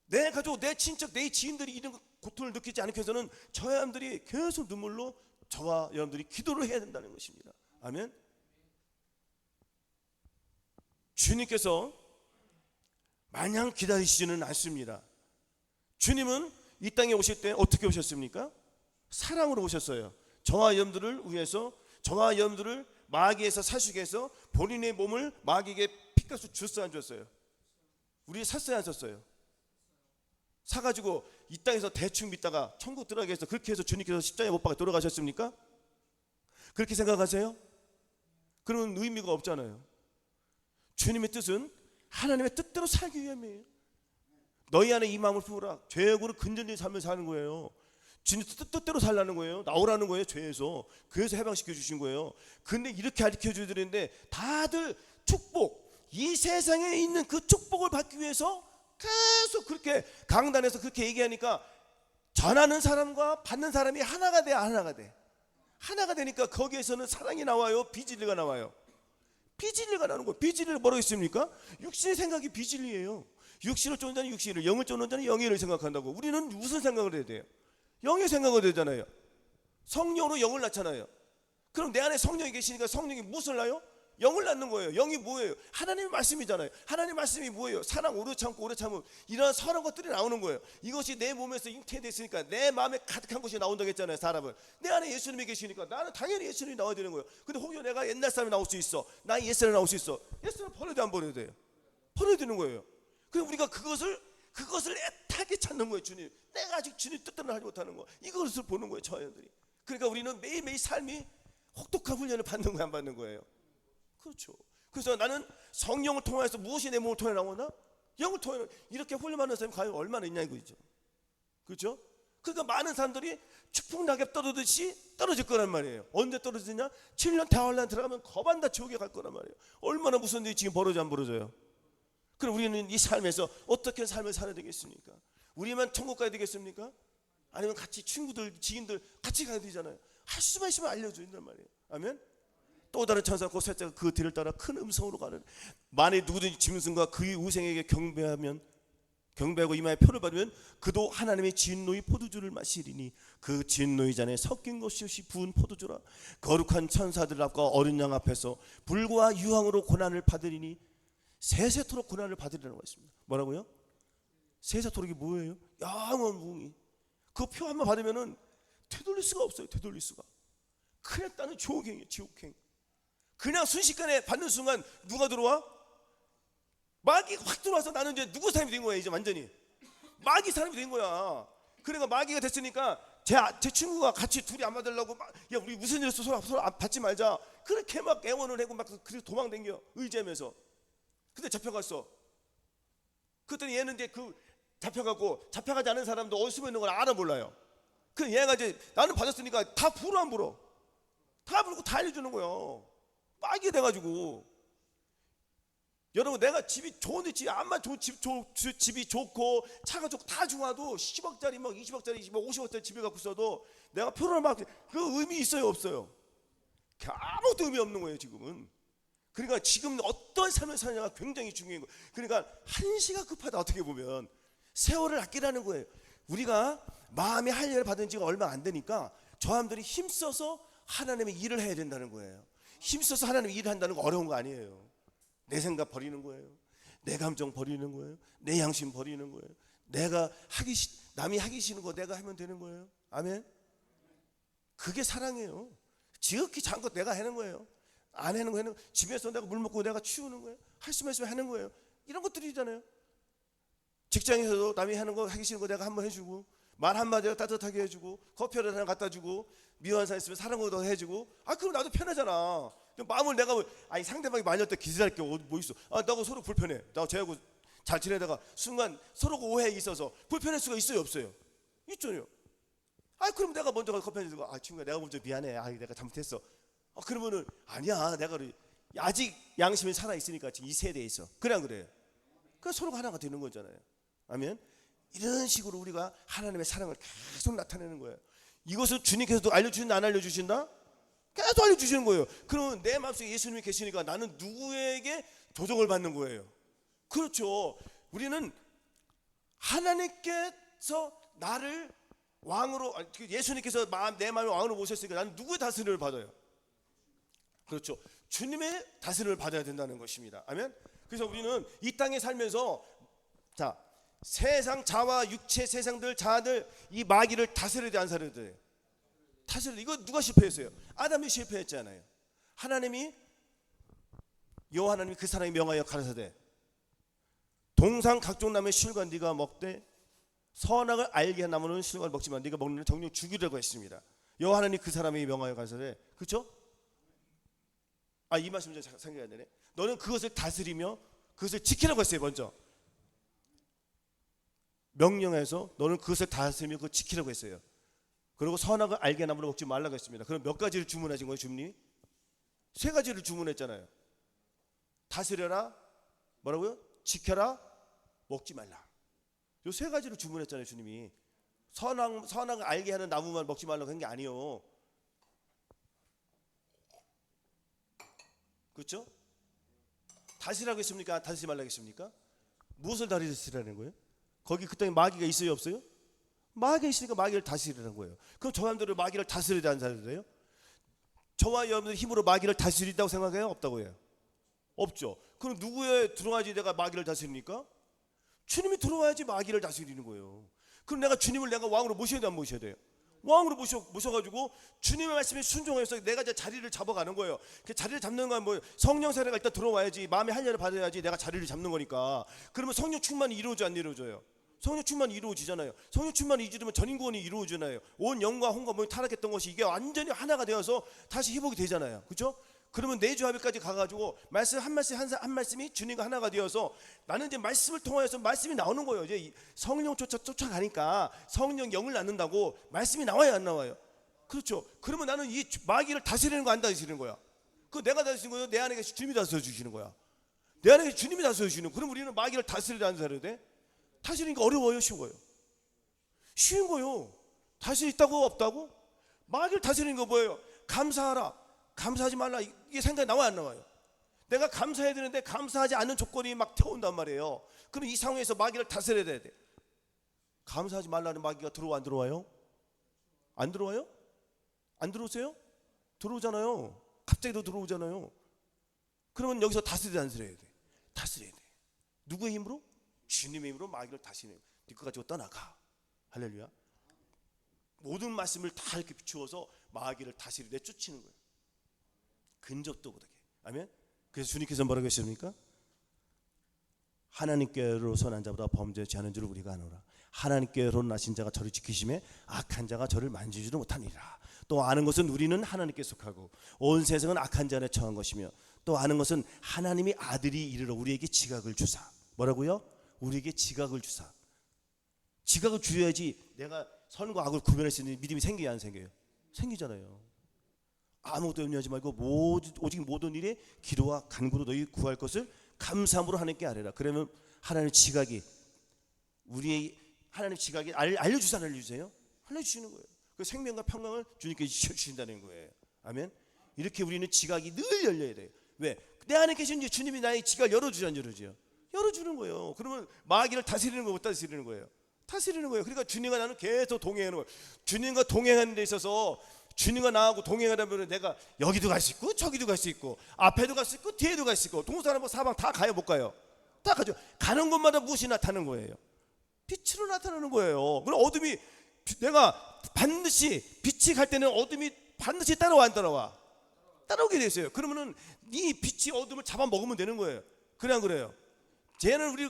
내 가족, 내 친척, 내 지인들이 이런 고통을 느끼지 않기 위해서는 저 사람들이 계속 눈물로 저와 여러분들이 기도를 해야 된다는 것입니다. 아멘. 주님께서 마냥 기다리시지는 않습니다. 주님은 이 땅에 오실 때 어떻게 오셨습니까? 사랑으로 오셨어요. 저와 여러분들을 위해서 저와 여러분들을 마귀에서 사시게 해서 본인의 몸을 마귀에게 피값을 줬어요 안 줬어요? 우리 샀어요 안 샀어요? 사가지고 이 땅에서 대충 믿다가 천국 들어가게 해서 그렇게 해서 주님께서 십자가에 못 박아 돌아가셨습니까? 그렇게 생각하세요? 그런 의미가 없잖아요. 주님의 뜻은 하나님의 뜻대로 살기 위함이에요. 너희 안에 이 마음을 품으라. 죄악으로 근전된 삶을 사는 거예요. 주님 뜻대로 살라는 거예요. 나오라는 거예요. 죄에서. 그래서 해방시켜 주신 거예요. 근데 이렇게 가르쳐 주는데 다들 축복, 이 세상에 있는 그 축복을 받기 위해서 계속 그렇게 강단에서 그렇게 얘기하니까 전하는 사람과 받는 사람이 하나가 돼. 하나가 되니까 거기에서는 사랑이 나와요? 비진리가 나와요? 비진리가 나는 거예요. 비진리가 뭐라고 했습니까? 육신의 생각이 비진리예요. 육신을 쫓는 자는 육신을, 영을 쫓는 자는 영예를 생각한다고. 우리는 무슨 생각을 해야 돼요? 영의 생각을 해야 되잖아요. 성령으로 영을 낳잖아요. 그럼 내 안에 성령이 계시니까 성령이 무엇을 낳아요? 영을 낳는 거예요. 영이 뭐예요? 하나님의 말씀이잖아요. 하나님의 말씀이 뭐예요? 사랑, 오래 참고 오래 참음, 이런 선한 것들이 나오는 거예요. 이것이 내 몸에서 잉태됐으니까 내 마음에 가득한 것이 나온다고 했잖아요. 사람은 내 안에 예수님이 계시니까 나는 당연히 예수님이 나와야 되는 거예요. 근데 혹여 내가 옛날 사람이 나올 수 있어, 나 옛사람이 나올 수 있어. 옛사람 버려도 안 버려도 돼요? 버려야 되는 거예요. 그럼 우리가 그것을 애타게 찾는 거예요. 주님, 내가 아직 주님 뜻대로 하지 못하는 거, 이것을 보는 거예요. 저희들이. 그러니까 우리는 매일매일 삶이 혹독한 훈련을 받는 거야, 안 받는 거예요? 그렇죠. 그래서 나는 성령을 통해서 무엇이 내 몸을 통해 나오나? 영을 통해. 이렇게 훈련하는 사람이 과연 얼마나 있냐 이거죠. 그렇죠? 그러니까 많은 사람들이 축복 낙엽 떨어지듯이 떨어질 거란 말이에요. 언제 떨어지냐? 7년 대환란 들어가면 거반다 지옥에 갈 거란 말이에요. 얼마나 무슨 일이 지금 벌어져 안 벌어져요? 그럼 우리는 이 삶에서 어떻게 삶을 살아야 되겠습니까? 우리만 천국 가야 되겠습니까? 아니면 같이 친구들, 지인들 같이 가야 되잖아요. 할 수만 있으면 알려준단 말이에요. 아멘? 또 다른 천사가 그 셋째가 그 뒤를 따라 큰 음성으로 가는, 만일 누구든지 짐승과 그의 우생에게 경배하고 이마에 표를 받으면 그도 하나님의 진노의 포도주를 마시리니 그 진노의 잔에 섞인 것이 없이 부은 포도주라. 거룩한 천사들 앞과 어린 양 앞에서 불과 유황으로 고난을 받으리니 세세토록 고난을 받으리라고 했습니다. 뭐라고요? 세세토록이 뭐예요? 영원 무궁이. 그 표 한번 받으면은 되돌릴 수가 없어요. 되돌릴 수가. 그냥 따는 지옥행이에요. 지옥행. 그냥 순식간에 받는 순간 누가 들어와? 마귀가 확 들어와서 나는 이제 누구 사람이 된 거야. 이제 완전히 마귀 사람이 된 거야. 그러니까 마귀가 됐으니까 제 친구가 같이 둘이 안 받으려고 막, 야 우리 무슨 일 있어 서로 받지 말자. 그렇게 막 애원을 하고 막 그래서 도망댕겨 의지하면서. 근데 잡혀갔어. 그랬더니 얘는 이제 그 잡혀가지 않은 사람도 어디 숨어 있는 걸 알아 몰라요. 그 얘가 이제 나는 받았으니까 다 불어 안 불어? 다 부르고 다 알려주는 거예요. 마귀가 돼가지고. 여러분 내가 집이 좋은데 집이 좋고 차가 좋고 다 좋아도 10억짜리 막 20억짜리 뭐 50억짜리 집에 갖고 있어도 내가 표를 막 그 의미 있어요 없어요? 아무것도 의미 없는 거예요 지금은. 그러니까 지금 어떤 삶을 사느냐가 굉장히 중요한 거예요. 그러니까 한시가 급하다. 어떻게 보면 세월을 아끼라는 거예요. 우리가 마음의 할례를 받은 지가 얼마 안 되니까 저 사람들이 힘써서 하나님의 일을 해야 된다는 거예요. 힘써서 하나님의 일을 한다는 거 어려운 거 아니에요. 내 생각 버리는 거예요. 내 감정 버리는 거예요. 내 양심 버리는 거예요. 남이 하기 싫은 거 내가 하면 되는 거예요. 아멘. 그게 사랑이에요. 지극히 작은 것 내가 하는 거예요. 안 하는 거 집에서 내가 물 먹고 내가 치우는 거예요. 할 수만 있으면 하는 거예요. 이런 것들이잖아요. 직장에서도 남이 하는 거 하기 싫은 거 내가 한번 해주고 말 한마디로 따뜻하게 해주고 커피를 하나 갖다 주고 미워하는 사람 있으면 사랑도 해주고 그럼 나도 편하잖아. 마음을 내가 상대방이 많이 할 때 기절할 게 뭐 있어? 나하고 서로 불편해. 나 쟤하고 잘 지내다가 순간 서로가 오해에 있어서 불편할 수가 있어요 없어요? 있잖아요. 그럼 내가 먼저 가서 커피 해주고 친구야 내가 먼저 미안해. 내가 잘못했어. 그러면은 아니야 내가 아직 양심이 살아 있으니까 지금 이 세대에 있어. 그래 안 그래요? 그래서 서로가 하나가 되는 거잖아요. 아멘. 이런 식으로 우리가 하나님의 사랑을 계속 나타내는 거예요. 이것을 주님께서도 알려주신다 안 알려주신다? 계속 알려주시는 거예요. 그러면 내 마음속에 예수님이 계시니까 나는 누구에게 조정을 받는 거예요? 그렇죠. 우리는 하나님께서 나를 왕으로 예수님께서 내 마음을 왕으로 모셨으니까 나는 누구의 다스림을 받아요? 그렇죠. 주님의 다스림을 받아야 된다는 것입니다. 아멘. 그래서 우리는 이 땅에 살면서 세상 자와 육체 세상들 자들 이 마귀를 다스려야 돼 안 다스려야 돼? 다스려야 돼. 이거 누가 실패했어요? 아담이 실패했잖아요. 여호와 하나님이 그 사람이 명하여 가라사대 동상 각종 나무의 실과 네가 먹되 선악을 알게 한 나무는 실과를 먹지만 네가 먹는 정령 죽이라고 했습니다. 여호와 하나님이 그 사람이 명하여 가라사대 그렇죠? 이 말씀 좀 생각이 안 되네. 너는 그것을 다스리며 그것을 지키라고 했어요. 먼저 명령해서 너는 그것을 다스리며 그걸 지키라고 했어요. 그리고 선악을 알게 한 나무를 먹지 말라고 했습니다. 그럼 몇 가지를 주문하신 거예요? 주님이 3가지를 주문했잖아요. 다스려라, 뭐라고요? 지켜라, 먹지 말라. 요 3가지를 주문했잖아요. 주님이 선악을 알게 하는 나무만 먹지 말라고 한 게 아니에요. 그렇죠? 다스리라고 했습니까? 다스리지 말라고 했습니까? 무엇을 다스리라는 거예요? 거기 그 땅에 마귀가 있어요 없어요? 마귀가 있으니까 마귀를 다스리라는 거예요. 그럼 저 사람들을 마귀를 다스리지 않는 사람들이에요? 저와 여러분들 힘으로 마귀를 다스린다고 생각해요? 없다고 해요? 없죠. 그럼 누구에 들어가야지 내가 마귀를 다스립니까? 주님이 들어와야지 마귀를 다스리는 거예요. 그럼 내가 주님을 내가 왕으로 모셔야 돼 안 모셔야 돼요? 왕으로 모셔가지고 주님의 말씀에 순종해서 내가 이제 자리를 잡아가는 거예요. 그 자리를 잡는 건 뭐 성령 세례가 일단 들어와야지 마음의 할례를 받아야지 내가 자리를 잡는 거니까. 그러면 성령 충만이 이루어져 안 이루어져요? 성령 충만이 이루어지잖아요. 성령 충만이 이루어지면 전인구원이 이루어지잖아요. 온 영과 혼과 몸이 타락했던 것이 이게 완전히 하나가 되어서 다시 회복이 되잖아요. 그렇죠? 그러면 내주합의까지 가가지고 말씀 한 말씀이 주님과 하나가 되어서 나는 이제 말씀을 통하여서 말씀이 나오는 거예요. 이제 성령 쫓아가니까 성령 영을 낳는다고 말씀이 나와요 안 나와요? 그렇죠. 그러면 나는 이 마귀를 다스리는 거 안 다스리는 거야? 그 내가 다스리는 거예요? 내 안에 계신 주님이 다스려 주시는 거야? 내 안에 계신 주님이 다스려 주시는 거야? 그럼 우리는 마귀를 다스리려 안 다스려야 돼? 다스리니까 어려워요 쉬워요? 쉬운 거요. 다스릴 있다고 없다고? 마귀를 다스리는 거 뭐예요? 감사하라. 감사하지 말라. 이게 생각이 나와요 안 나와요? 내가 감사해야 되는데 감사하지 않는 조건이 막 태운단 말이에요. 그럼 이 상황에서 마귀를 다스려야 돼. 감사하지 말라는 마귀가 들어와 안 들어와요? 안 들어와요? 안 들어오세요? 들어오잖아요. 갑자기 또 들어오잖아요. 그러면 여기서 다스려야 돼. 다스려야 돼. 누구의 힘으로? 주님의 힘으로 마귀를 다스리는. 네 거 가지고 떠나가. 할렐루야. 모든 말씀을 다 이렇게 비추어서 마귀를 다스리고 내쫓는 거예요. 근접도 못하게. 아멘. 그래서 주님께서 뭐라고 하십니까? 하나님께로서 난 자보다 범죄치 않은 줄 우리가 아노라. 하나님께로 나신 자가 저를 지키심에 악한 자가 저를 만지지도 못하니라. 또 아는 것은 우리는 하나님께 속하고 온 세상은 악한 자 안에 처한 것이며 또 아는 것은 하나님이 아들이 이르러 우리에게 지각을 주사. 뭐라고요? 우리에게 지각을 주사. 지각을 주어야지 내가 선과 악을 구별할 수 있는 믿음이 생겨야 안 생겨요? 생기잖아요. 아무것도 염려하지 말고 오직 모든 일에 기도와 간구로 너희 구할 것을 감사함으로 하나님께 아뢰라. 그러면 하나님의 지각이 우리의 하나님의 지각이 알려주세요, 알려주세요? 알려주시는 거예요. 그 생명과 평강을 주님께 주신다는 거예요. 아멘. 이렇게 우리는 지각이 늘 열려야 돼요. 왜? 내 안에 계신 주님이 나의 지각을 열어주지 안 열어줘요? 열어주는 거예요. 그러면 마귀를 다스리는 거 못 다스리는 거예요? 다스리는 거예요. 그러니까 주님과 나는 계속 동행하는 거예요. 주님과 동행하는 데 있어서 주님과 나하고 동행하다 보면 내가 여기도 갈 수 있고 저기도 갈 수 있고 앞에도 갈 수 있고 뒤에도 갈 수 있고 동서남북 사방 다 가요 못 가요? 다 가죠. 가는 곳마다 무엇이 나타나는 거예요? 빛으로 나타나는 거예요. 그럼 어둠이 내가 반드시 빛이 갈 때는 어둠이 반드시 따라와 안 따라와? 따라오게 돼 있어요. 그러면은 이 빛이 어둠을 잡아먹으면 되는 거예요. 그래 안 그래요? 쟤는 우리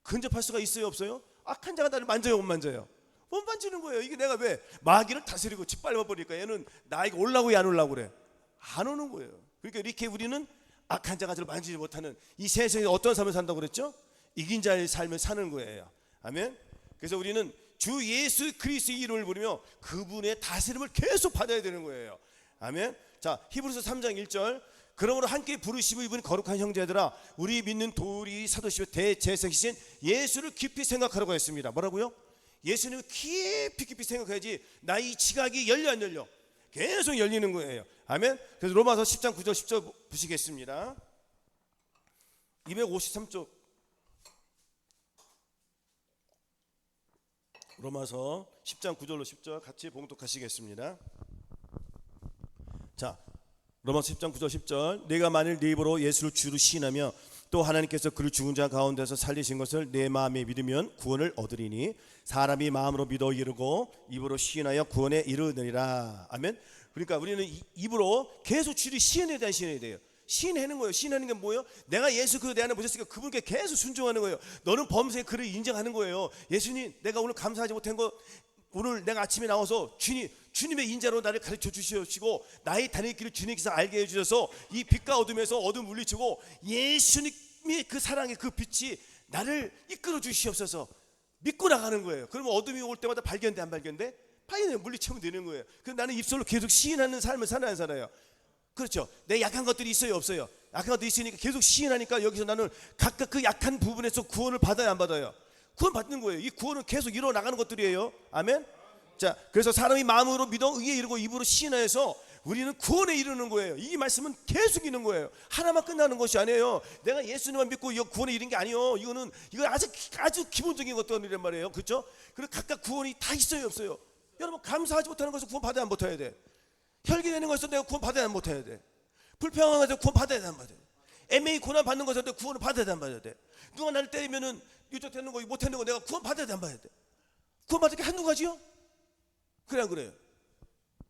근접할 수가 있어요 없어요? 악한 자가 나를 만져요 못 만져요? 못 만지는 거예요. 이게 내가 왜 마귀를 다스리고 짓밟아 버리니까 얘는 나에게 올라고 안 올라고 그래? 안 오는 거예요. 그러니까 이렇게 우리는 악한 자가 저를 만지지 못하는 이 세상에 어떤 삶을 산다고 그랬죠? 이긴 자의 삶을 사는 거예요. 아멘. 그래서 우리는 주 예수 그리스도의 이름을 부르며 그분의 다스림을 계속 받아야 되는 거예요. 아멘. 자, 히브리서 3장 1절. 그러므로 함께 부르시고 입은 거룩한 형제들아 우리 믿는 도리 사도시오 대제사장이신 예수를 깊이 생각하라고 했습니다. 뭐라고요? 예수님을 깊이 생각해야지 나의 지각이 열려 안 열려? 계속 열리는 거예요. 아멘. 그래서 로마서 10장 9절 10절 보시겠습니다. 253쪽 로마서 10장 9절로 10절 같이 봉독하시겠습니다. 자, 로마서 10장 9절 10절. 내가 만일 네 입으로 예수를 주로 시인하며 또 하나님께서 그를 죽은 자 가운데서 살리신 것을 내 마음에 믿으면 구원을 얻으리니 사람이 마음으로 믿어 이르고 입으로 시인하여 구원에 이르느니라. 아멘. 그러니까 우리는 입으로 계속 주를 시인해야 돼, 시인해야 돼요. 시인하는 거예요. 시인하는 게 뭐예요? 내가 예수 그 내 안에 모셨으니까 그분께 계속 순종하는 거예요. 너는 범죄의 그를 인정하는 거예요. 예수님, 내가 오늘 감사하지 못한 거 오늘 내가 아침에 나와서 주님의 인자로 나를 가르쳐 주시고 나의 다닐 길을 주님께서 알게 해주셔서 이 빛과 어둠에서 어둠 물리치고 예수님의 그 사랑의 그 빛이 나를 이끌어 주시옵소서 믿고 나가는 거예요. 그러면 어둠이 올 때마다 발견돼 안 발견돼? 발견돼 물리치면 되는 거예요. 그래서 나는 입술로 계속 시인하는 삶을 살아야 살아요. 그렇죠. 내 약한 것들이 있어요 없어요? 약한 것들이 있으니까 계속 시인하니까 여기서 나는 각각 그 약한 부분에서 구원을 받아야 안 받아요? 구원 받는 거예요. 이 구원은 계속 이루어 나가는 것들이에요. 아멘. 자, 그래서 사람이 마음으로 믿어 의에 이르고 입으로 시인하여서 우리는 구원에 이르는 거예요. 이 말씀은 계속 있는 거예요. 하나만 끝나는 것이 아니에요. 내가 예수님만 믿고 이거 구원에 이른 게 아니요. 이거 아주 기본적인 것들이란 말이에요. 그렇죠? 그리고 각각 구원이 다 있어요 없어요? 여러분 감사하지 못하는 것을 구원 받아야 안 받아야 돼? 혈기내는 것에서 내가 구원 받아야 안 받아야 돼? 불평한 것에서 구원 받아야 안 받아야 돼? 애매히 고난 받는 것에서 내가 구원을 받아야 안 받아야 돼? 누가 나를 때리면은 유족되는 거 못하는 거 내가 구원 받아야 돼 안 받아야 돼? 구원 받을 게 한두 가지요? 그래 안 그래요?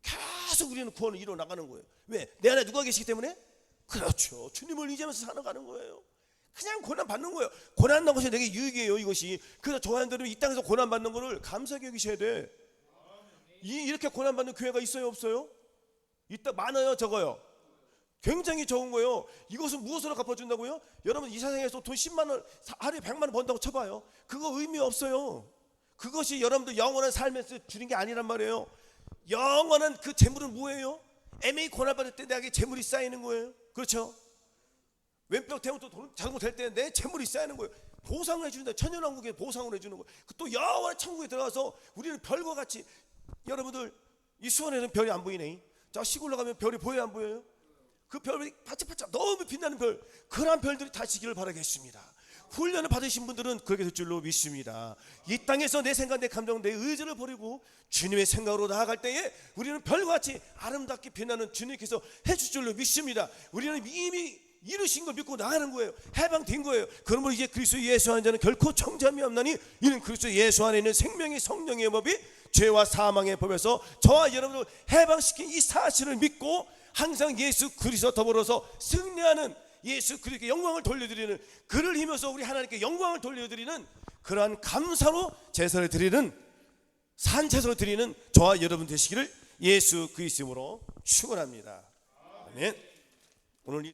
계속 우리는 구원을 이루어 나가는 거예요. 왜? 내 안에 누가 계시기 때문에? 그렇죠. 주님을 의지하면서 살아가는 거예요. 그냥 고난 받는 거예요. 고난 받는 것이 내게 유익이에요 이것이. 그래서 저한테는 이 땅에서 고난 받는 거를 감사하게 여기셔야 돼. 이렇게 고난 받는 교회가 있어요 없어요? 있다 많아요 적어요? 굉장히 적은 거예요. 이것은 무엇으로 갚아준다고요? 여러분 이 세상에서 돈 10만 원 하루에 100만 원 번다고 쳐봐요. 그거 의미 없어요. 그것이 여러분들 영원한 삶에서 주는 게 아니란 말이에요. 영원한 그 재물은 뭐예요? 애매히 고난받을 때 내게 재물이 쌓이는 거예요. 그렇죠? 왼벽 대고 또 잘못될 때 내 재물이 쌓이는 거예요. 보상을 해준다. 천연왕국에 보상을 해주는 거예요. 또 영원한 천국에 들어가서 우리는 별과 같이 여러분들 이 수원에는 별이 안 보이네. 자 시골로 가면 별이 보여요 안 보여요? 그 별이 반짝반짝 너무 빛나는 별, 그런 별들이 다시기를 바라겠습니다. 훈련을 받으신 분들은 그렇게 될 줄로 믿습니다. 이 땅에서 내 생각, 내 감정, 내 의지를 버리고 주님의 생각으로 나아갈 때에 우리는 별과 같이 아름답게 빛나는 주님께서 해줄 줄로 믿습니다. 우리는 이미 이루신 걸 믿고 나가는 거예요. 해방된 거예요. 그러므로 이제 그리스도 예수 안에 자는 결코 청자함이 없나니 이는 그리스도 예수 안에 있는 생명의 성령의 법이 죄와 사망의 법에서 저와 여러분을 해방시킨 이 사실을 믿고 항상 예수 그리스도 더불어서 승리하는, 예수 그리스도께 영광을 돌려드리는, 그를 힘입어서 우리 하나님께 영광을 돌려드리는 그러한 감사로 제사를 드리는, 산제사로 드리는 저와 여러분 되시기를 예수 그리스도 이름으로 축원합니다. 아멘. 오늘